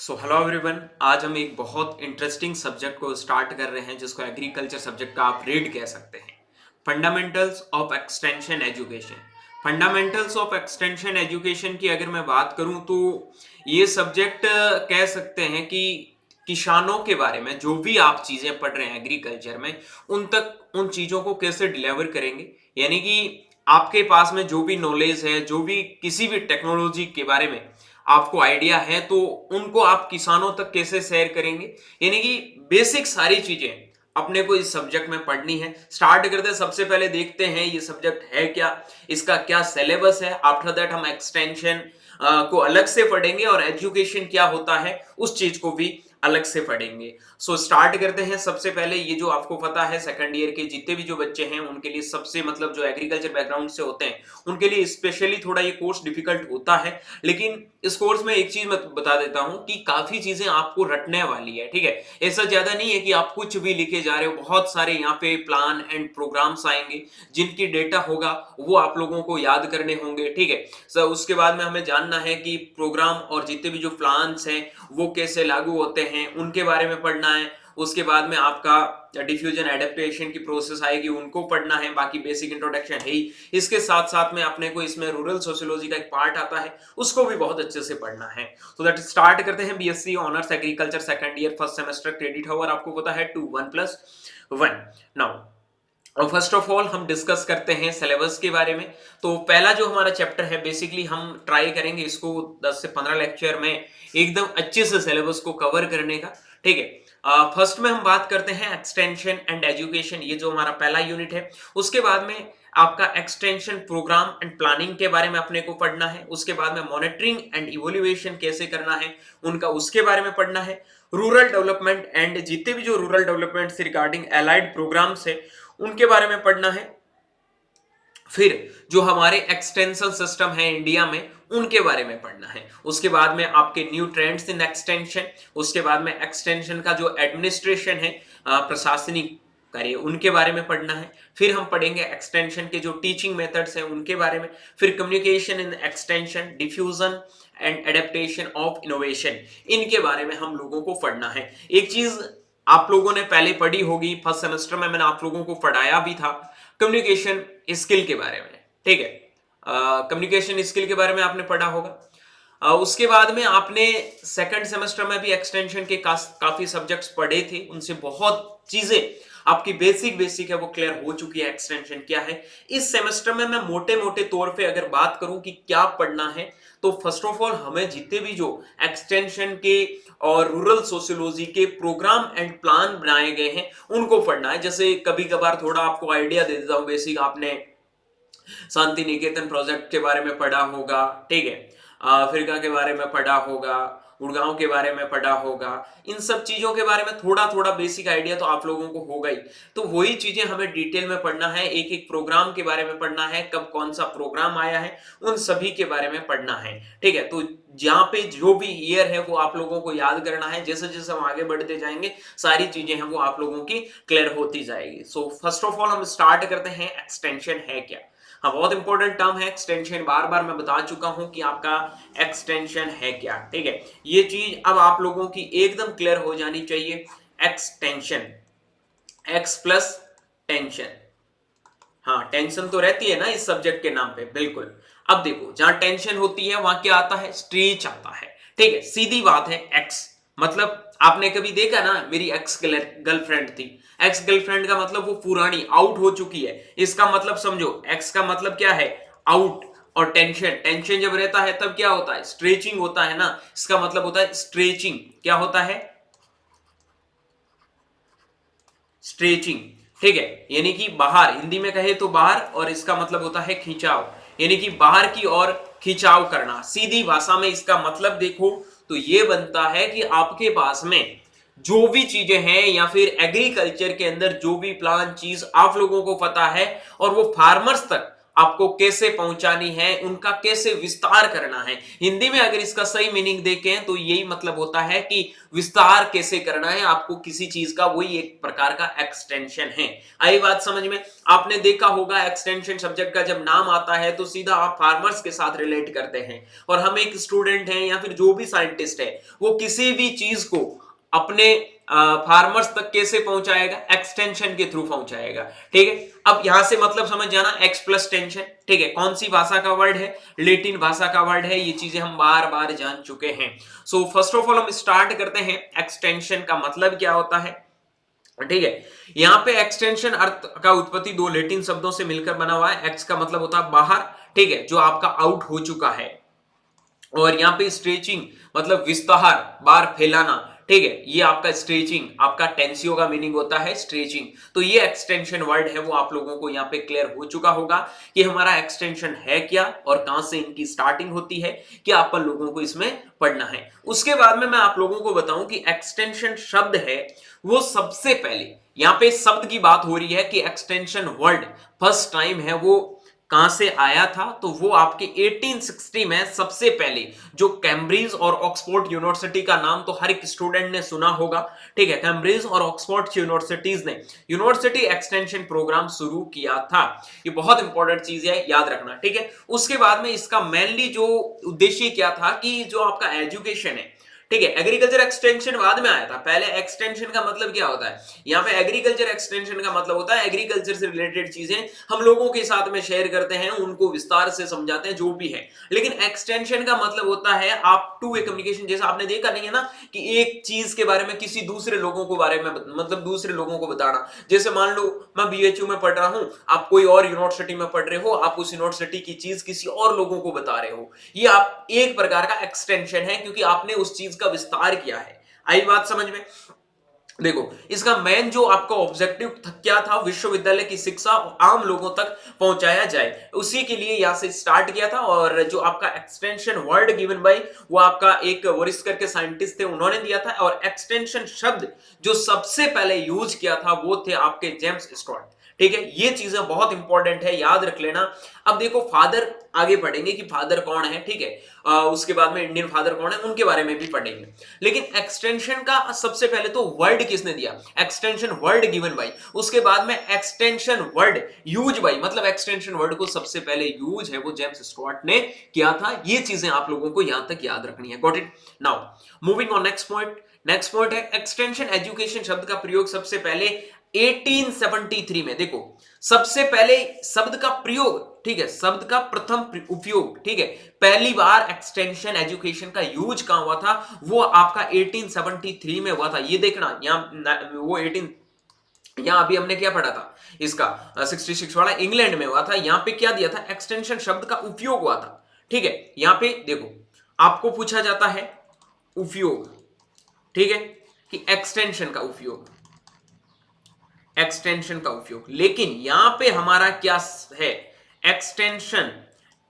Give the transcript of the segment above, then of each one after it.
Hello everyone. आज हम एक बहुत इंटरेस्टिंग सब्जेक्ट को स्टार्ट कर रहे हैं जिसको एग्रीकल्चर सब्जेक्ट का आप रीड कह सकते हैं। Fundamentals of extension education. Fundamentals of extension education की अगर मैं बात करूं तो ये सब्जेक्ट कह सकते हैं कि किसानों के बारे में जो भी आप चीजें पढ़ रहे हैं एग्रीकल्चर में उन तक उन चीजों को कैसे डिलीवर करेंगे। यानी कि आपके पास में जो भी नॉलेज है, जो भी किसी भी टेक्नोलॉजी के बारे में आपको आइडिया है, तो उनको आप किसानों तक कैसे शेयर करेंगे। यानी कि बेसिक सारी चीजें अपने को इस सब्जेक्ट में पढ़नी है। स्टार्ट करते हैं, सबसे पहले देखते हैं ये सब्जेक्ट है क्या, इसका क्या सिलेबस है। आफ्टर दैट हम एक्सटेंशन को अलग से पढ़ेंगे और एजुकेशन क्या होता है उस चीज को भी अलग से पढ़ेंगे। स्टार्ट करते हैं। सबसे पहले ये जो आपको पता है सेकंड ईयर के जितने भी जो बच्चे हैं उनके लिए सबसे मतलब जो एग्रीकल्चर बैकग्राउंड से होते हैं उनके लिए स्पेशली थोड़ा ये कोर्स डिफिकल्ट होता है। लेकिन इस कोर्स में एक चीज मैं बता देता हूं कि काफी चीजें आपको रटने वाली है। ठीक है, ऐसा ज्यादा नहीं है कि आप कुछ भी लिखे जा रहे हो। बहुत सारे यहाँ पे प्लान एंड प्रोग्राम्स आएंगे जिनकी डेटा होगा वो आप लोगों को याद करने होंगे। ठीक है, सो उसके बाद में हमें जानना है कि प्रोग्राम और जितने भी जो प्लान्स हैं वो कैसे लागू होते हैं उनके बारे में पढ़ना है। उसके बाद में आपका डिफ्यूजन एडेप्टेशन की प्रोसेस आएगी, उनको पढ़ना है। बाकी बेसिक इंट्रोडक्शन है ही। इसके साथ साथ में अपने को इसमें रूरल सोशियोलॉजी का एक पार्ट आता है, उसको भी बहुत अच्छे से पढ़ना है। तो दैट स्टार्ट करते हैं। BSc honours agriculture second year first semester credit hour आपको पता है 2 1+1। नाउ और फर्स्ट ऑफ ऑल हम डिस्कस करते हैं सिलेबस के बारे में। तो पहला जो हमारा चैप्टर है बेसिकली हम ट्राई करेंगे इसको 10 से 15 लेक्चर में एकदम अच्छे से सिलेबस को कवर करने का। ठीक है, फर्स्ट में हम बात करते हैं एक्सटेंशन एंड एजुकेशन, ये जो हमारा पहला यूनिट है। उसके बाद में आपका एक्सटेंशन प्रोग्राम एंड प्लानिंग के बारे में अपने को पढ़ना है। उसके बाद में मॉनिटरिंग एंड इवोल्यूएशन कैसे करना है उनका उसके बारे में पढ़ना है। रूरल डेवलपमेंट एंड जितने भी जो रूरल डेवलपमेंट से रिगार्डिंग एलाइड प्रोग्राम्स है उनके बारे में पढ़ना है। फिर जो हमारे एक्सटेंशन सिस्टम है इंडिया में उनके बारे में पढ़ना है। उसके बाद में आपके न्यू ट्रेंड्स इन एक्सटेंशन, उसके बाद में एक्सटेंशन का जो एडमिनिस्ट्रेशन है प्रशासनिक कार्य उनके बारे में पढ़ना है। फिर हम पढ़ेंगे एक्सटेंशन के जो टीचिंग मेथड्स हैं उनके बारे में। फिर communication in extension, diffusion and adaptation of innovation, इनके बारे में हम लोगों को पढ़ना है। एक चीज आप लोगों ने पहले पढ़ी होगी, फर्स्ट सेमेस्टर में मैंने आप लोगों को पढ़ाया भी था कम्युनिकेशन स्किल के बारे में। ठीक है, कम्युनिकेशन स्किल के बारे में आपने पढ़ा होगा। उसके बाद में आपने सेकंड सेमेस्टर में भी एक्सटेंशन के काफी सब्जेक्ट्स पढ़े थे, उनसे बहुत चीजें आपकी बेसिक बेसिक है वो क्लियर हो चुकी है। एक्सटेंशन क्या है इस सेमेस्टर में मैं मोटे मोटे तौर पे अगर बात करूं कि क्या पढ़ना है, तो फर्स्ट ऑफ ऑल हमें जितने भी जो एक्सटेंशन के और रूरल सोशियोलॉजी के प्रोग्राम एंड प्लान बनाए गए हैं उनको पढ़ना है। जैसे कभी कभार थोड़ा आपको आइडिया दे देता हूं, बेसिक आपने शांति निकेतन प्रोजेक्ट के बारे में पढ़ा होगा। ठीक है, अफ्रीका के बारे में पढ़ा होगा, गुड़गांव के बारे में पढ़ा होगा। इन सब चीजों के बारे में थोड़ा थोड़ा बेसिक आइडिया तो आप लोगों को होगा ही। तो वही चीजें हमें डिटेल में पढ़ना है, एक एक प्रोग्राम के बारे में पढ़ना है, कब कौन सा प्रोग्राम आया है उन सभी के बारे में पढ़ना है। ठीक है, तो जहां पे जो भी ईयर है वो आप लोगों को याद करना है। जैसे जैसे हम आगे बढ़ते जाएंगे सारी चीजें हैं वो आप लोगों की क्लियर होती जाएगी। सो फर्स्ट ऑफ ऑल हम स्टार्ट करते हैं एक्सटेंशन है क्या। हाँ, बहुत इंपॉर्टेंट टर्म है एक्सटेंशन, बार बार मैं बता चुका हूं कि आपका एक्सटेंशन है क्या। ठीक है, ये चीज अब आप लोगों की एकदम क्लियर हो जानी चाहिए। Extension, x plus tension. हाँ, टेंशन तो रहती है ना इस सब्जेक्ट के नाम पे, बिल्कुल। अब देखो जहां टेंशन होती है वहां क्या आता है, स्ट्रीच आता है। ठीक है, सीधी बात है। एक्स मतलब आपने कभी देखा ना, मेरी एक्स गर्लफ्रेंड थी। एक्स गर्लफ्रेंड का मतलब वो पुरानी आउट हो चुकी है, इसका मतलब समझो। एक्स का मतलब क्या है, आउट। और टेंशन, टेंशन जब रहता है तब क्या होता है, स्ट्रेचिंग होता है ना। इसका मतलब होता है स्ट्रेचिंग। क्या होता है, स्ट्रेचिंग। ठीक है, यानी कि बाहर, हिंदी में कहे तो बाहर, और इसका मतलब होता है खिंचाव, यानी कि बाहर की ओर खिंचाव करना। सीधी भाषा में इसका मतलब देखो तो ये बनता है कि आपके पास में जो भी चीजें हैं या फिर एग्रीकल्चर के अंदर जो भी प्लान चीज आप लोगों को पता है और वो फार्मर्स तक आपको कैसे पहुंचानी है, उनका कैसे विस्तार करना है। हिंदी में अगर इसका सही मीनिंग देखें तो यही मतलब होता है कि विस्तार कैसे करना है आपको किसी चीज का, वही एक प्रकार का एक्सटेंशन है। आई बात समझ में? आपने देखा होगा एक्सटेंशन सब्जेक्ट का जब नाम आता है तो सीधा आप फार्मर्स के साथ रिलेट करते हैं, और हम एक स्टूडेंट हैं या फिर जो भी साइंटिस्ट है वो किसी भी चीज को अपने फार्मर्स तक कैसे पहुंचाएगा, एक्सटेंशन के थ्रू पहुंचाएगा। ठीक है, अब यहां से मतलब समझ जाना एक्स प्लस टेंशन। ठीक है, कौन सी भाषा का वर्ड है, लेटिन भाषा का वर्ड है, ये चीजें हम बार बार जान चुके हैं। सो फर्स्ट ऑफ ऑल हम स्टार्ट करते हैं, एक्सटेंशन का मतलब क्या होता है। ठीक है, यहां पे एक्सटेंशन अर्थ का उत्पत्ति दो लेटिन शब्दों से मिलकर बना हुआ है। एक्स का मतलब होता है बाहर, ठीक है, जो आपका आउट हो चुका है, और यहाँ पे स्ट्रेचिंग मतलब विस्तार, बार फैलाना। ठीक है, ये आपका स्ट्रेचिंग, आपका टेंसियो का मीनिंग होता है स्ट्रेचिंग। तो ये एक्सटेंशन वर्ड है वो आप लोगों को यहाँ पे क्लियर हो चुका होगा कि हमारा एक्सटेंशन है क्या और कहां से इनकी स्टार्टिंग होती है, क्या अपन लोगों को इसमें पढ़ना है। उसके बाद में मैं आप लोगों को बताऊं कि एक्सटेंशन शब्द है वो सबसे पहले, यहाँ पे शब्द की बात हो रही है कि एक्सटेंशन वर्ड फर्स्ट टाइम है वो कहां से आया था, तो वो आपके 1860 में सबसे पहले, जो कैम्ब्रिज और ऑक्सफोर्ड यूनिवर्सिटी का नाम तो हर एक स्टूडेंट ने सुना होगा। ठीक है, कैम्ब्रिज और ऑक्सफोर्ड यूनिवर्सिटीज ने यूनिवर्सिटी एक्सटेंशन प्रोग्राम शुरू किया था। ये बहुत इंपॉर्टेंट चीज है, याद रखना। ठीक है, उसके बाद में इसका मेनली जो उद्देश्य क्या था कि जो आपका एजुकेशन है, ठीक है, एग्रीकल्चर एक्सटेंशन बाद में आया था। पहले एक्सटेंशन का मतलब क्या होता है, यहाँ पे एग्रीकल्चर एक्सटेंशन का मतलब होता है एग्रीकल्चर से रिलेटेड चीजें हम लोगों के साथ में शेयर करते हैं, उनको विस्तार से समझाते हैं जो भी है। लेकिन एक्सटेंशन का मतलब होता है आप टू ए कम्युनिकेशन, जैसा आपने देखा नहीं है ना कि एक चीज के बारे में किसी दूसरे लोगों को बारे में मतलब दूसरे लोगों को बताना। जैसे मान लो मैं बीएचयू में पढ़ रहा हूं, आप कोई और यूनिवर्सिटी में पढ़ रहे हो, आप उस यूनिवर्सिटी की चीज किसी और लोगों को बता रहे हो, ये आप एक प्रकार का एक्सटेंशन है क्योंकि आपने उस चीज का विस्तार किया है। आई बात समझ में? देखो, इसका मेन जो आपका ऑब्जेक्टिव क्या था, विश्वविद्यालय की शिक्षा आम लोगों तक पहुंचाया जाए, उसी के लिए यहां से स्टार्ट किया था। और जो आपका एक्सटेंशन वर्ड गिवन बाय वो आपका एक वोरिस्कर के साइंटिस्ट थे, उन्होंने दिया था। और एक्सटेंशन शब्द जो सबसे पहले यूज किया था वो थे आपके जेम्स स्टुअर्ट। ठीक है, ये चीजें बहुत इंपॉर्टेंट है, याद रख लेना। अब देखो फादर, आगे पढ़ेंगे कि फादर कौन है। ठीक है, उसके बाद में इंडियन फादर कौन है उनके बारे में भी पढ़ेंगे। लेकिन एक्सटेंशन का सबसे पहले तो वर्ड किसने दिया, एक्सटेंशन वर्ड गिवन बाय, उसके बाद में एक्सटेंशन वर्ड यूज बाय, मतलब एक्सटेंशन वर्ड को सबसे पहले यूज है वो जेम्स स्टुअर्ट ने किया था। ये चीजें आप लोगों को यहां तक याद रखनी है। Got it? Now moving on next point. Next point है एक्सटेंशन एजुकेशन शब्द का प्रयोग सबसे पहले 1873 में। देखो, सबसे पहले शब्द का प्रयोग, ठीक है, शब्द का प्रथम उपयोग, ठीक है, पहली बार एक्सटेंशन एजुकेशन का यूज कहां हुआ था, वो आपका 1873 में हुआ था। ये देखना यहां वो 18, यहां अभी हमने क्या पढ़ा था इसका 66 वाला इंग्लैंड में हुआ था। यहां पे क्या दिया था, एक्सटेंशन शब्द का उपयोग हुआ था। ठीक है, यहां पे देखो आपको पूछा जाता है उपयोग, ठीक है, कि एक्सटेंशन का उपयोग, एक्सटेंशन का उपयोग, लेकिन यहां पे हमारा क्या है, एक्सटेंशन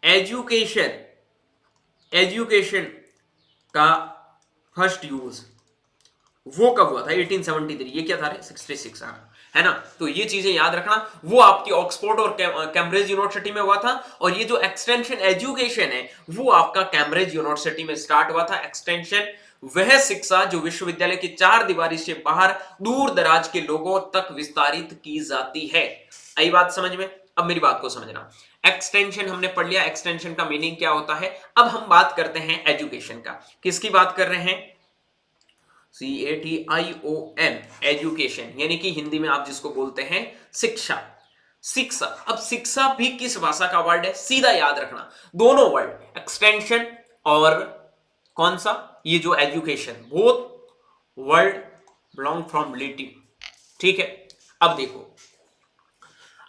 एजुकेशन, एजुकेशन का फर्स्ट यूज वो कब हुआ था, 1873। ये क्या था रे, 66 है ना। तो ये चीजें याद रखना, वो आपकी ऑक्सफोर्ड और कैम्ब्रिज यूनिवर्सिटी में हुआ था। और ये जो एक्सटेंशन एजुकेशन है वो आपका कैम्ब्रिज यूनिवर्सिटी में स्टार्ट हुआ था। एक्सटेंशन वह शिक्षा जो विश्वविद्यालय की चार दीवारी से बाहर दूर दराज के लोगों तक विस्तारित की जाती है। आई बात समझ में? अब मेरी बात को समझना, एक्सटेंशन हमने पढ़ लिया, एक्सटेंशन का मीनिंग क्या होता है। अब हम बात करते हैं एजुकेशन का। किसकी बात कर रहे हैं, CATION, एजुकेशन, यानी कि हिंदी में आप जिसको बोलते हैं शिक्षा। शिक्षा, अब शिक्षा भी किस भाषा का वर्ड है, सीधा याद रखना, दोनों वर्ड एक्सटेंशन और कौन सा, ये जो education, both word belong from Latin. ठीक है, अब देखो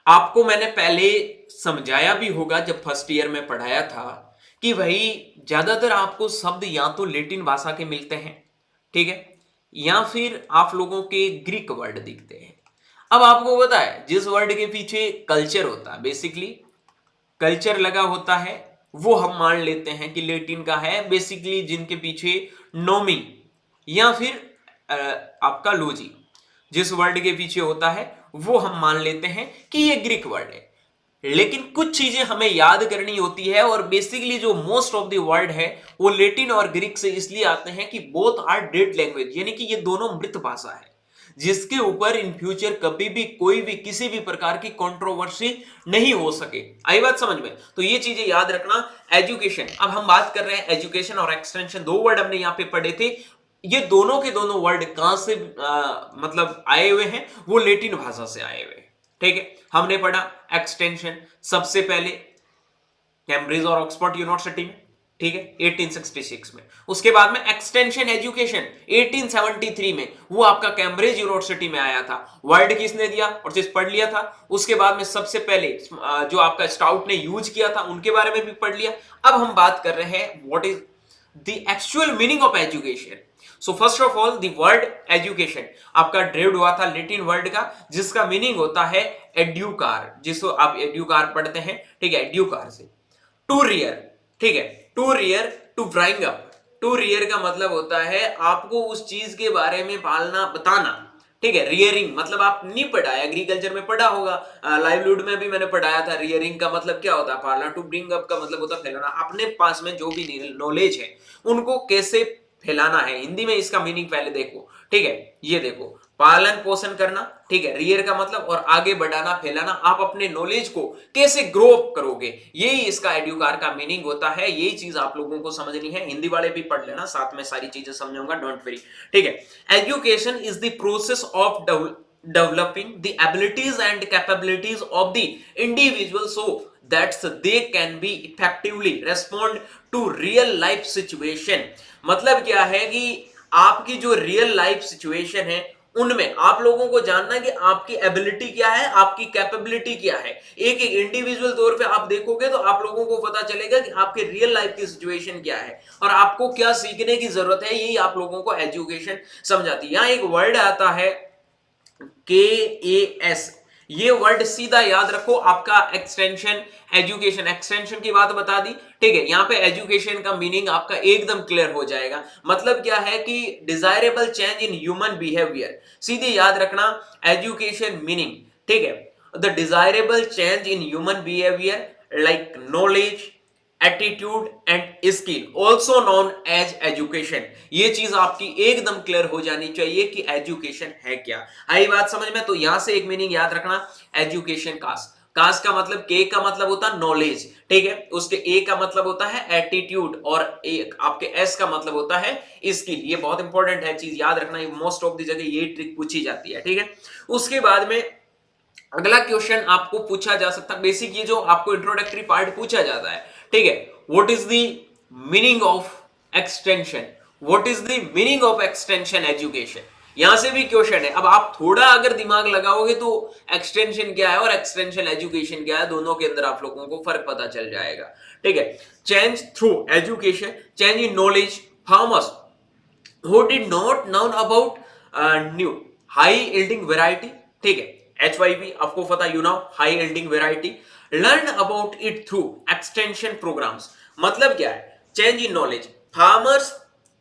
आपको मैंने पहले समझाया भी होगा जब फर्स्ट ईयर में पढ़ाया था कि भाई ज्यादातर आपको शब्द या तो लेटिन भाषा के मिलते हैं, ठीक है, या फिर आप लोगों के ग्रीक वर्ड दिखते हैं। अब आपको पता है जिस वर्ड के पीछे कल्चर होता है, बेसिकली कल्चर लगा होता है, वो हम मान लेते हैं कि लेटिन का है। बेसिकली जिनके पीछे नोमी या फिर आपका लोजी जिस वर्ड के पीछे होता है वो हम मान लेते हैं कि ये ग्रीक वर्ड है। लेकिन कुछ चीजें हमें याद करनी होती है, और बेसिकली जो मोस्ट ऑफ द वर्ड है वो लेटिन और ग्रीक से इसलिए आते हैं कि बोथ आर डेड लैंग्वेज, यानी कि ये दोनों मृत भाषा है जिसके ऊपर इन फ्यूचर कभी भी कोई भी किसी भी प्रकार की कंट्रोवर्सी नहीं हो सके। आई बात समझ में? तो ये चीजें याद रखना। एजुकेशन, अब हम बात कर रहे हैं एजुकेशन और एक्सटेंशन, दो वर्ड हमने यहां पे पढ़े थे। ये दोनों के दोनों वर्ड कहां से मतलब आए हुए हैं? वो लेटिन भाषा से आए हुए हैं। ठीक है, हमने पढ़ा एक्सटेंशन सबसे पहले कैम्ब्रिज और ऑक्सफोर्ड यूनिवर्सिटी में, ठीक है, 1866 में। उसके बाद में एक्सटेंशन एजुकेशन 1873 में, वो आपका कैम्ब्रिज यूनिवर्सिटी में आया था। वर्ड किसने दिया और जिस पढ़ लिया था। उसके बाद में सबसे पहले जो आपका स्टाउट ने यूज किया था उनके बारे में भी पढ़ लिया। अब हम बात कर रहे हैं what is the actual meaning of education. So first of all the word education आपका ड्राइव्ड हुआ था लेटिन वर्ड का, जिसका मीनिंग होता है एड्यूकार, जिसको आप एड्यूकार पढ़ते हैं, ठीक है, एड्यूकार से। टू रियर, ठीक है, to rear, to bring up. To rear का मतलब होता है आपको उस चीज के बारे में पालना, बताना, ठीक है। रियरिंग मतलब आप नहीं पढ़ा है, एग्रीकल्चर में पढ़ा होगा, लाइवलीहुड में भी मैंने पढ़ाया था। रियरिंग का मतलब क्या होता है? पालना। टू ब्रिंग अप का मतलब होता है फैलाना। अपने पास में जो भी नॉलेज है उनको कैसे फैलाना है। हिंदी में इसका मीनिंग पहले देखो, ठीक है, ये देखो, पालन पोषण करना, ठीक है, रियर का मतलब, और आगे बढ़ाना, फैलाना। आप अपने नॉलेज को कैसे ग्रो अप करोगे, यही इसका एड्यूकार का मीनिंग होता है। यही चीज आप लोगों को समझनी है। हिंदी वाले भी पढ़ लेना, साथ में सारी चीजें समझाऊंगा, डोंट वरी, ठीक है। Education is the process of developing the abilities and capabilities of the individual so that they can be effectively respond to real life situation। मतलब क्या है कि आपकी जो रियल लाइफ सिचुएशन है उनमें आप लोगों को जानना है कि आपकी एबिलिटी क्या है, आपकी कैपेबिलिटी क्या है। एक एक इंडिविजुअल तौर पे आप देखोगे तो आप लोगों को पता चलेगा कि आपके रियल लाइफ की सिचुएशन क्या है और आपको क्या सीखने की जरूरत है। यही आप लोगों को एजुकेशन समझाती है। यहां एक वर्ड आता है KAS, ये वर्ड सीधा याद रखो, आपका एक्सटेंशन एजुकेशन। एक्सटेंशन की बात बता दी, ठीक है। यहां पे एजुकेशन का मीनिंग आपका एकदम क्लियर हो जाएगा। मतलब क्या है कि desirable change in human behaviour, सीधे याद रखना एजुकेशन मीनिंग, ठीक है। The desirable change in human behaviour like knowledge, attitude and skill also known as education. ये चीज आपकी एकदम क्लियर हो जानी चाहिए कि एजुकेशन है क्या। आई बात समझ में? तो यहां से एक मीनिंग याद रखना, एजुकेशन कास्ट। कास्ट का मतलब, के का मतलब होता है नॉलेज, ठीक है, उसके ए का मतलब होता है एटीट्यूड, और आपके एस का मतलब होता है स्किल। ये बहुत इंपॉर्टेंट है, चीज याद रखना, मोस्ट ऑफ द जगह ये ट्रिक पूछी जाती है, ठीक है। उसके बाद में अगला क्वेश्चन आपको पूछा जा सकता है, बेसिक ये जो आपको इंट्रोडक्टरी पार्ट पूछा जाता है, ठीक है, what is the meaning of extension, what is the meaning of extension education. यहां से भी क्वेश्चन है। अब आप थोड़ा अगर दिमाग लगाओगे तो एक्सटेंशन क्या है और एक्सटेंशन एजुकेशन क्या है, दोनों के अंदर आप लोगों को फर्क पता चल जाएगा, ठीक है। Change through education, change in knowledge, farmers who did not know about new high yielding variety, ठीक है, HYV आपको पता, you know, high yielding variety, learn about it through extension programmes. मतलब क्या है? चेंज इन नॉलेज, फार्मर्स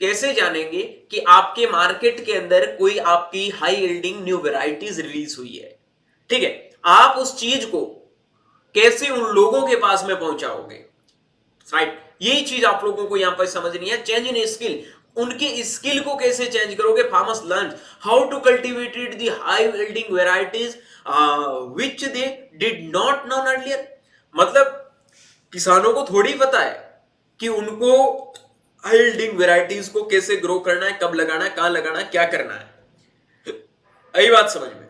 कैसे जानेंगे कि आपके मार्केट के अंदर कोई आपकी high yielding new varieties release हुई है, ठीक है। आप उस चीज को कैसे उन लोगों के पास में पहुंचाओगे, राइट, यही चीज आप लोगों को यहां पर समझनी है। चेंज इन स्किल, उनके स्किल को कैसे चेंज करोगे। Farmers learn how to cultivated the high yielding varieties which they did not know earlier. मतलब किसानों को थोड़ी पता है कि उनको हाई यील्डिंग वेराइटीज को कैसे ग्रो करना है, कब लगाना है, कहां लगाना है, क्या करना है। यही बात समझ में?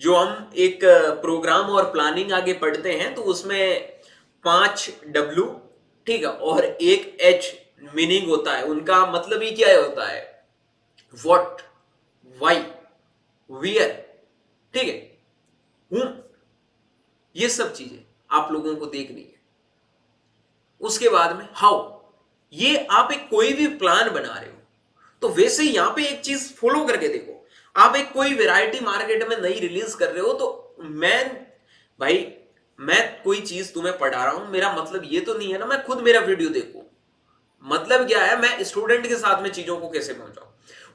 जो हम एक प्रोग्राम और प्लानिंग आगे पढ़ते हैं तो उसमें 5W, ठीक है, और एक H मीनिंग होता है। उनका मतलब ही क्या होता है? व्हाट, व्हाई, वेयर, ठीक है, हुम, ये सब चीजें आप लोगों को देखनी है। उसके बाद में हाउ, ये आप एक कोई भी प्लान बना रहे हो तो वैसे यहां पे एक चीज फॉलो करके देखो। आप एक कोई वैरायटी मार्केट में नई रिलीज कर रहे हो तो मैं कोई चीज तुम्हें पढ़ा रहा हूं, मेरा मतलब ये तो नहीं है ना मैं खुद मेरा वीडियो देखूं। मतलब क्या है, मैं स्टूडेंट के साथ में चीजों को कैसे पहुंचाऊं।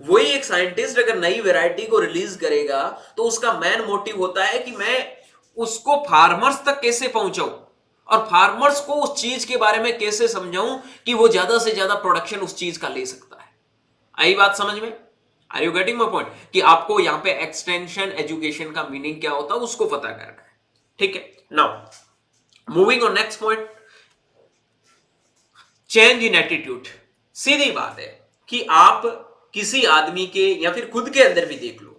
वही एक साइंटिस्ट अगर नई वैरायटी को रिलीज करेगा तो उसका मेन मोटिव होता है कि मैं उसको फार्मर्स तक कैसे पहुंचाऊं और फार्मर्स को उस चीज के बारे में कैसे समझाऊं कि वो ज्यादा से ज्यादा प्रोडक्शन उस चीज का ले सकता है। आई बात समझ में? Are you getting my point? कि आपको यहां पे एक्सटेंशन एजुकेशन का मीनिंग क्या होता है उसको पता करना है। ठीक है, now moving on next point, change in attitude. सीधी बात है कि आप किसी आदमी के या फिर खुद के अंदर भी देख लो,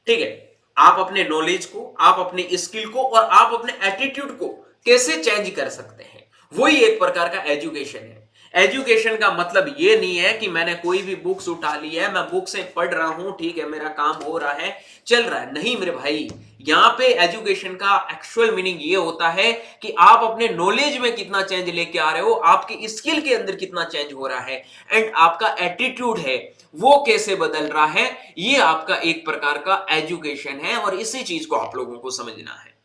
ठीक है, आप अपने नॉलेज को, आप अपने स्किल को और आप अपने एटीट्यूड को कैसे चेंज कर सकते हैं, वही एक प्रकार का एजुकेशन है। एजुकेशन का मतलब ये नहीं है कि मैंने कोई भी बुक्स उठा ली है, मैं बुक से पढ़ रहा हूं, ठीक है, मेरा काम हो रहा है, चल रहा है। नहीं मेरे भाई, यहां पे एजुकेशन का एक्चुअल मीनिंग ये होता है कि आप अपने नॉलेज में कितना चेंज लेके आ रहे हो, आपकी स्किल के अंदर कितना चेंज हो रहा है, एंड आपका एटीट्यूड है वो कैसे बदल रहा है। ये आपका एक प्रकार का एजुकेशन है और इसी चीज को आप लोगों को समझना है।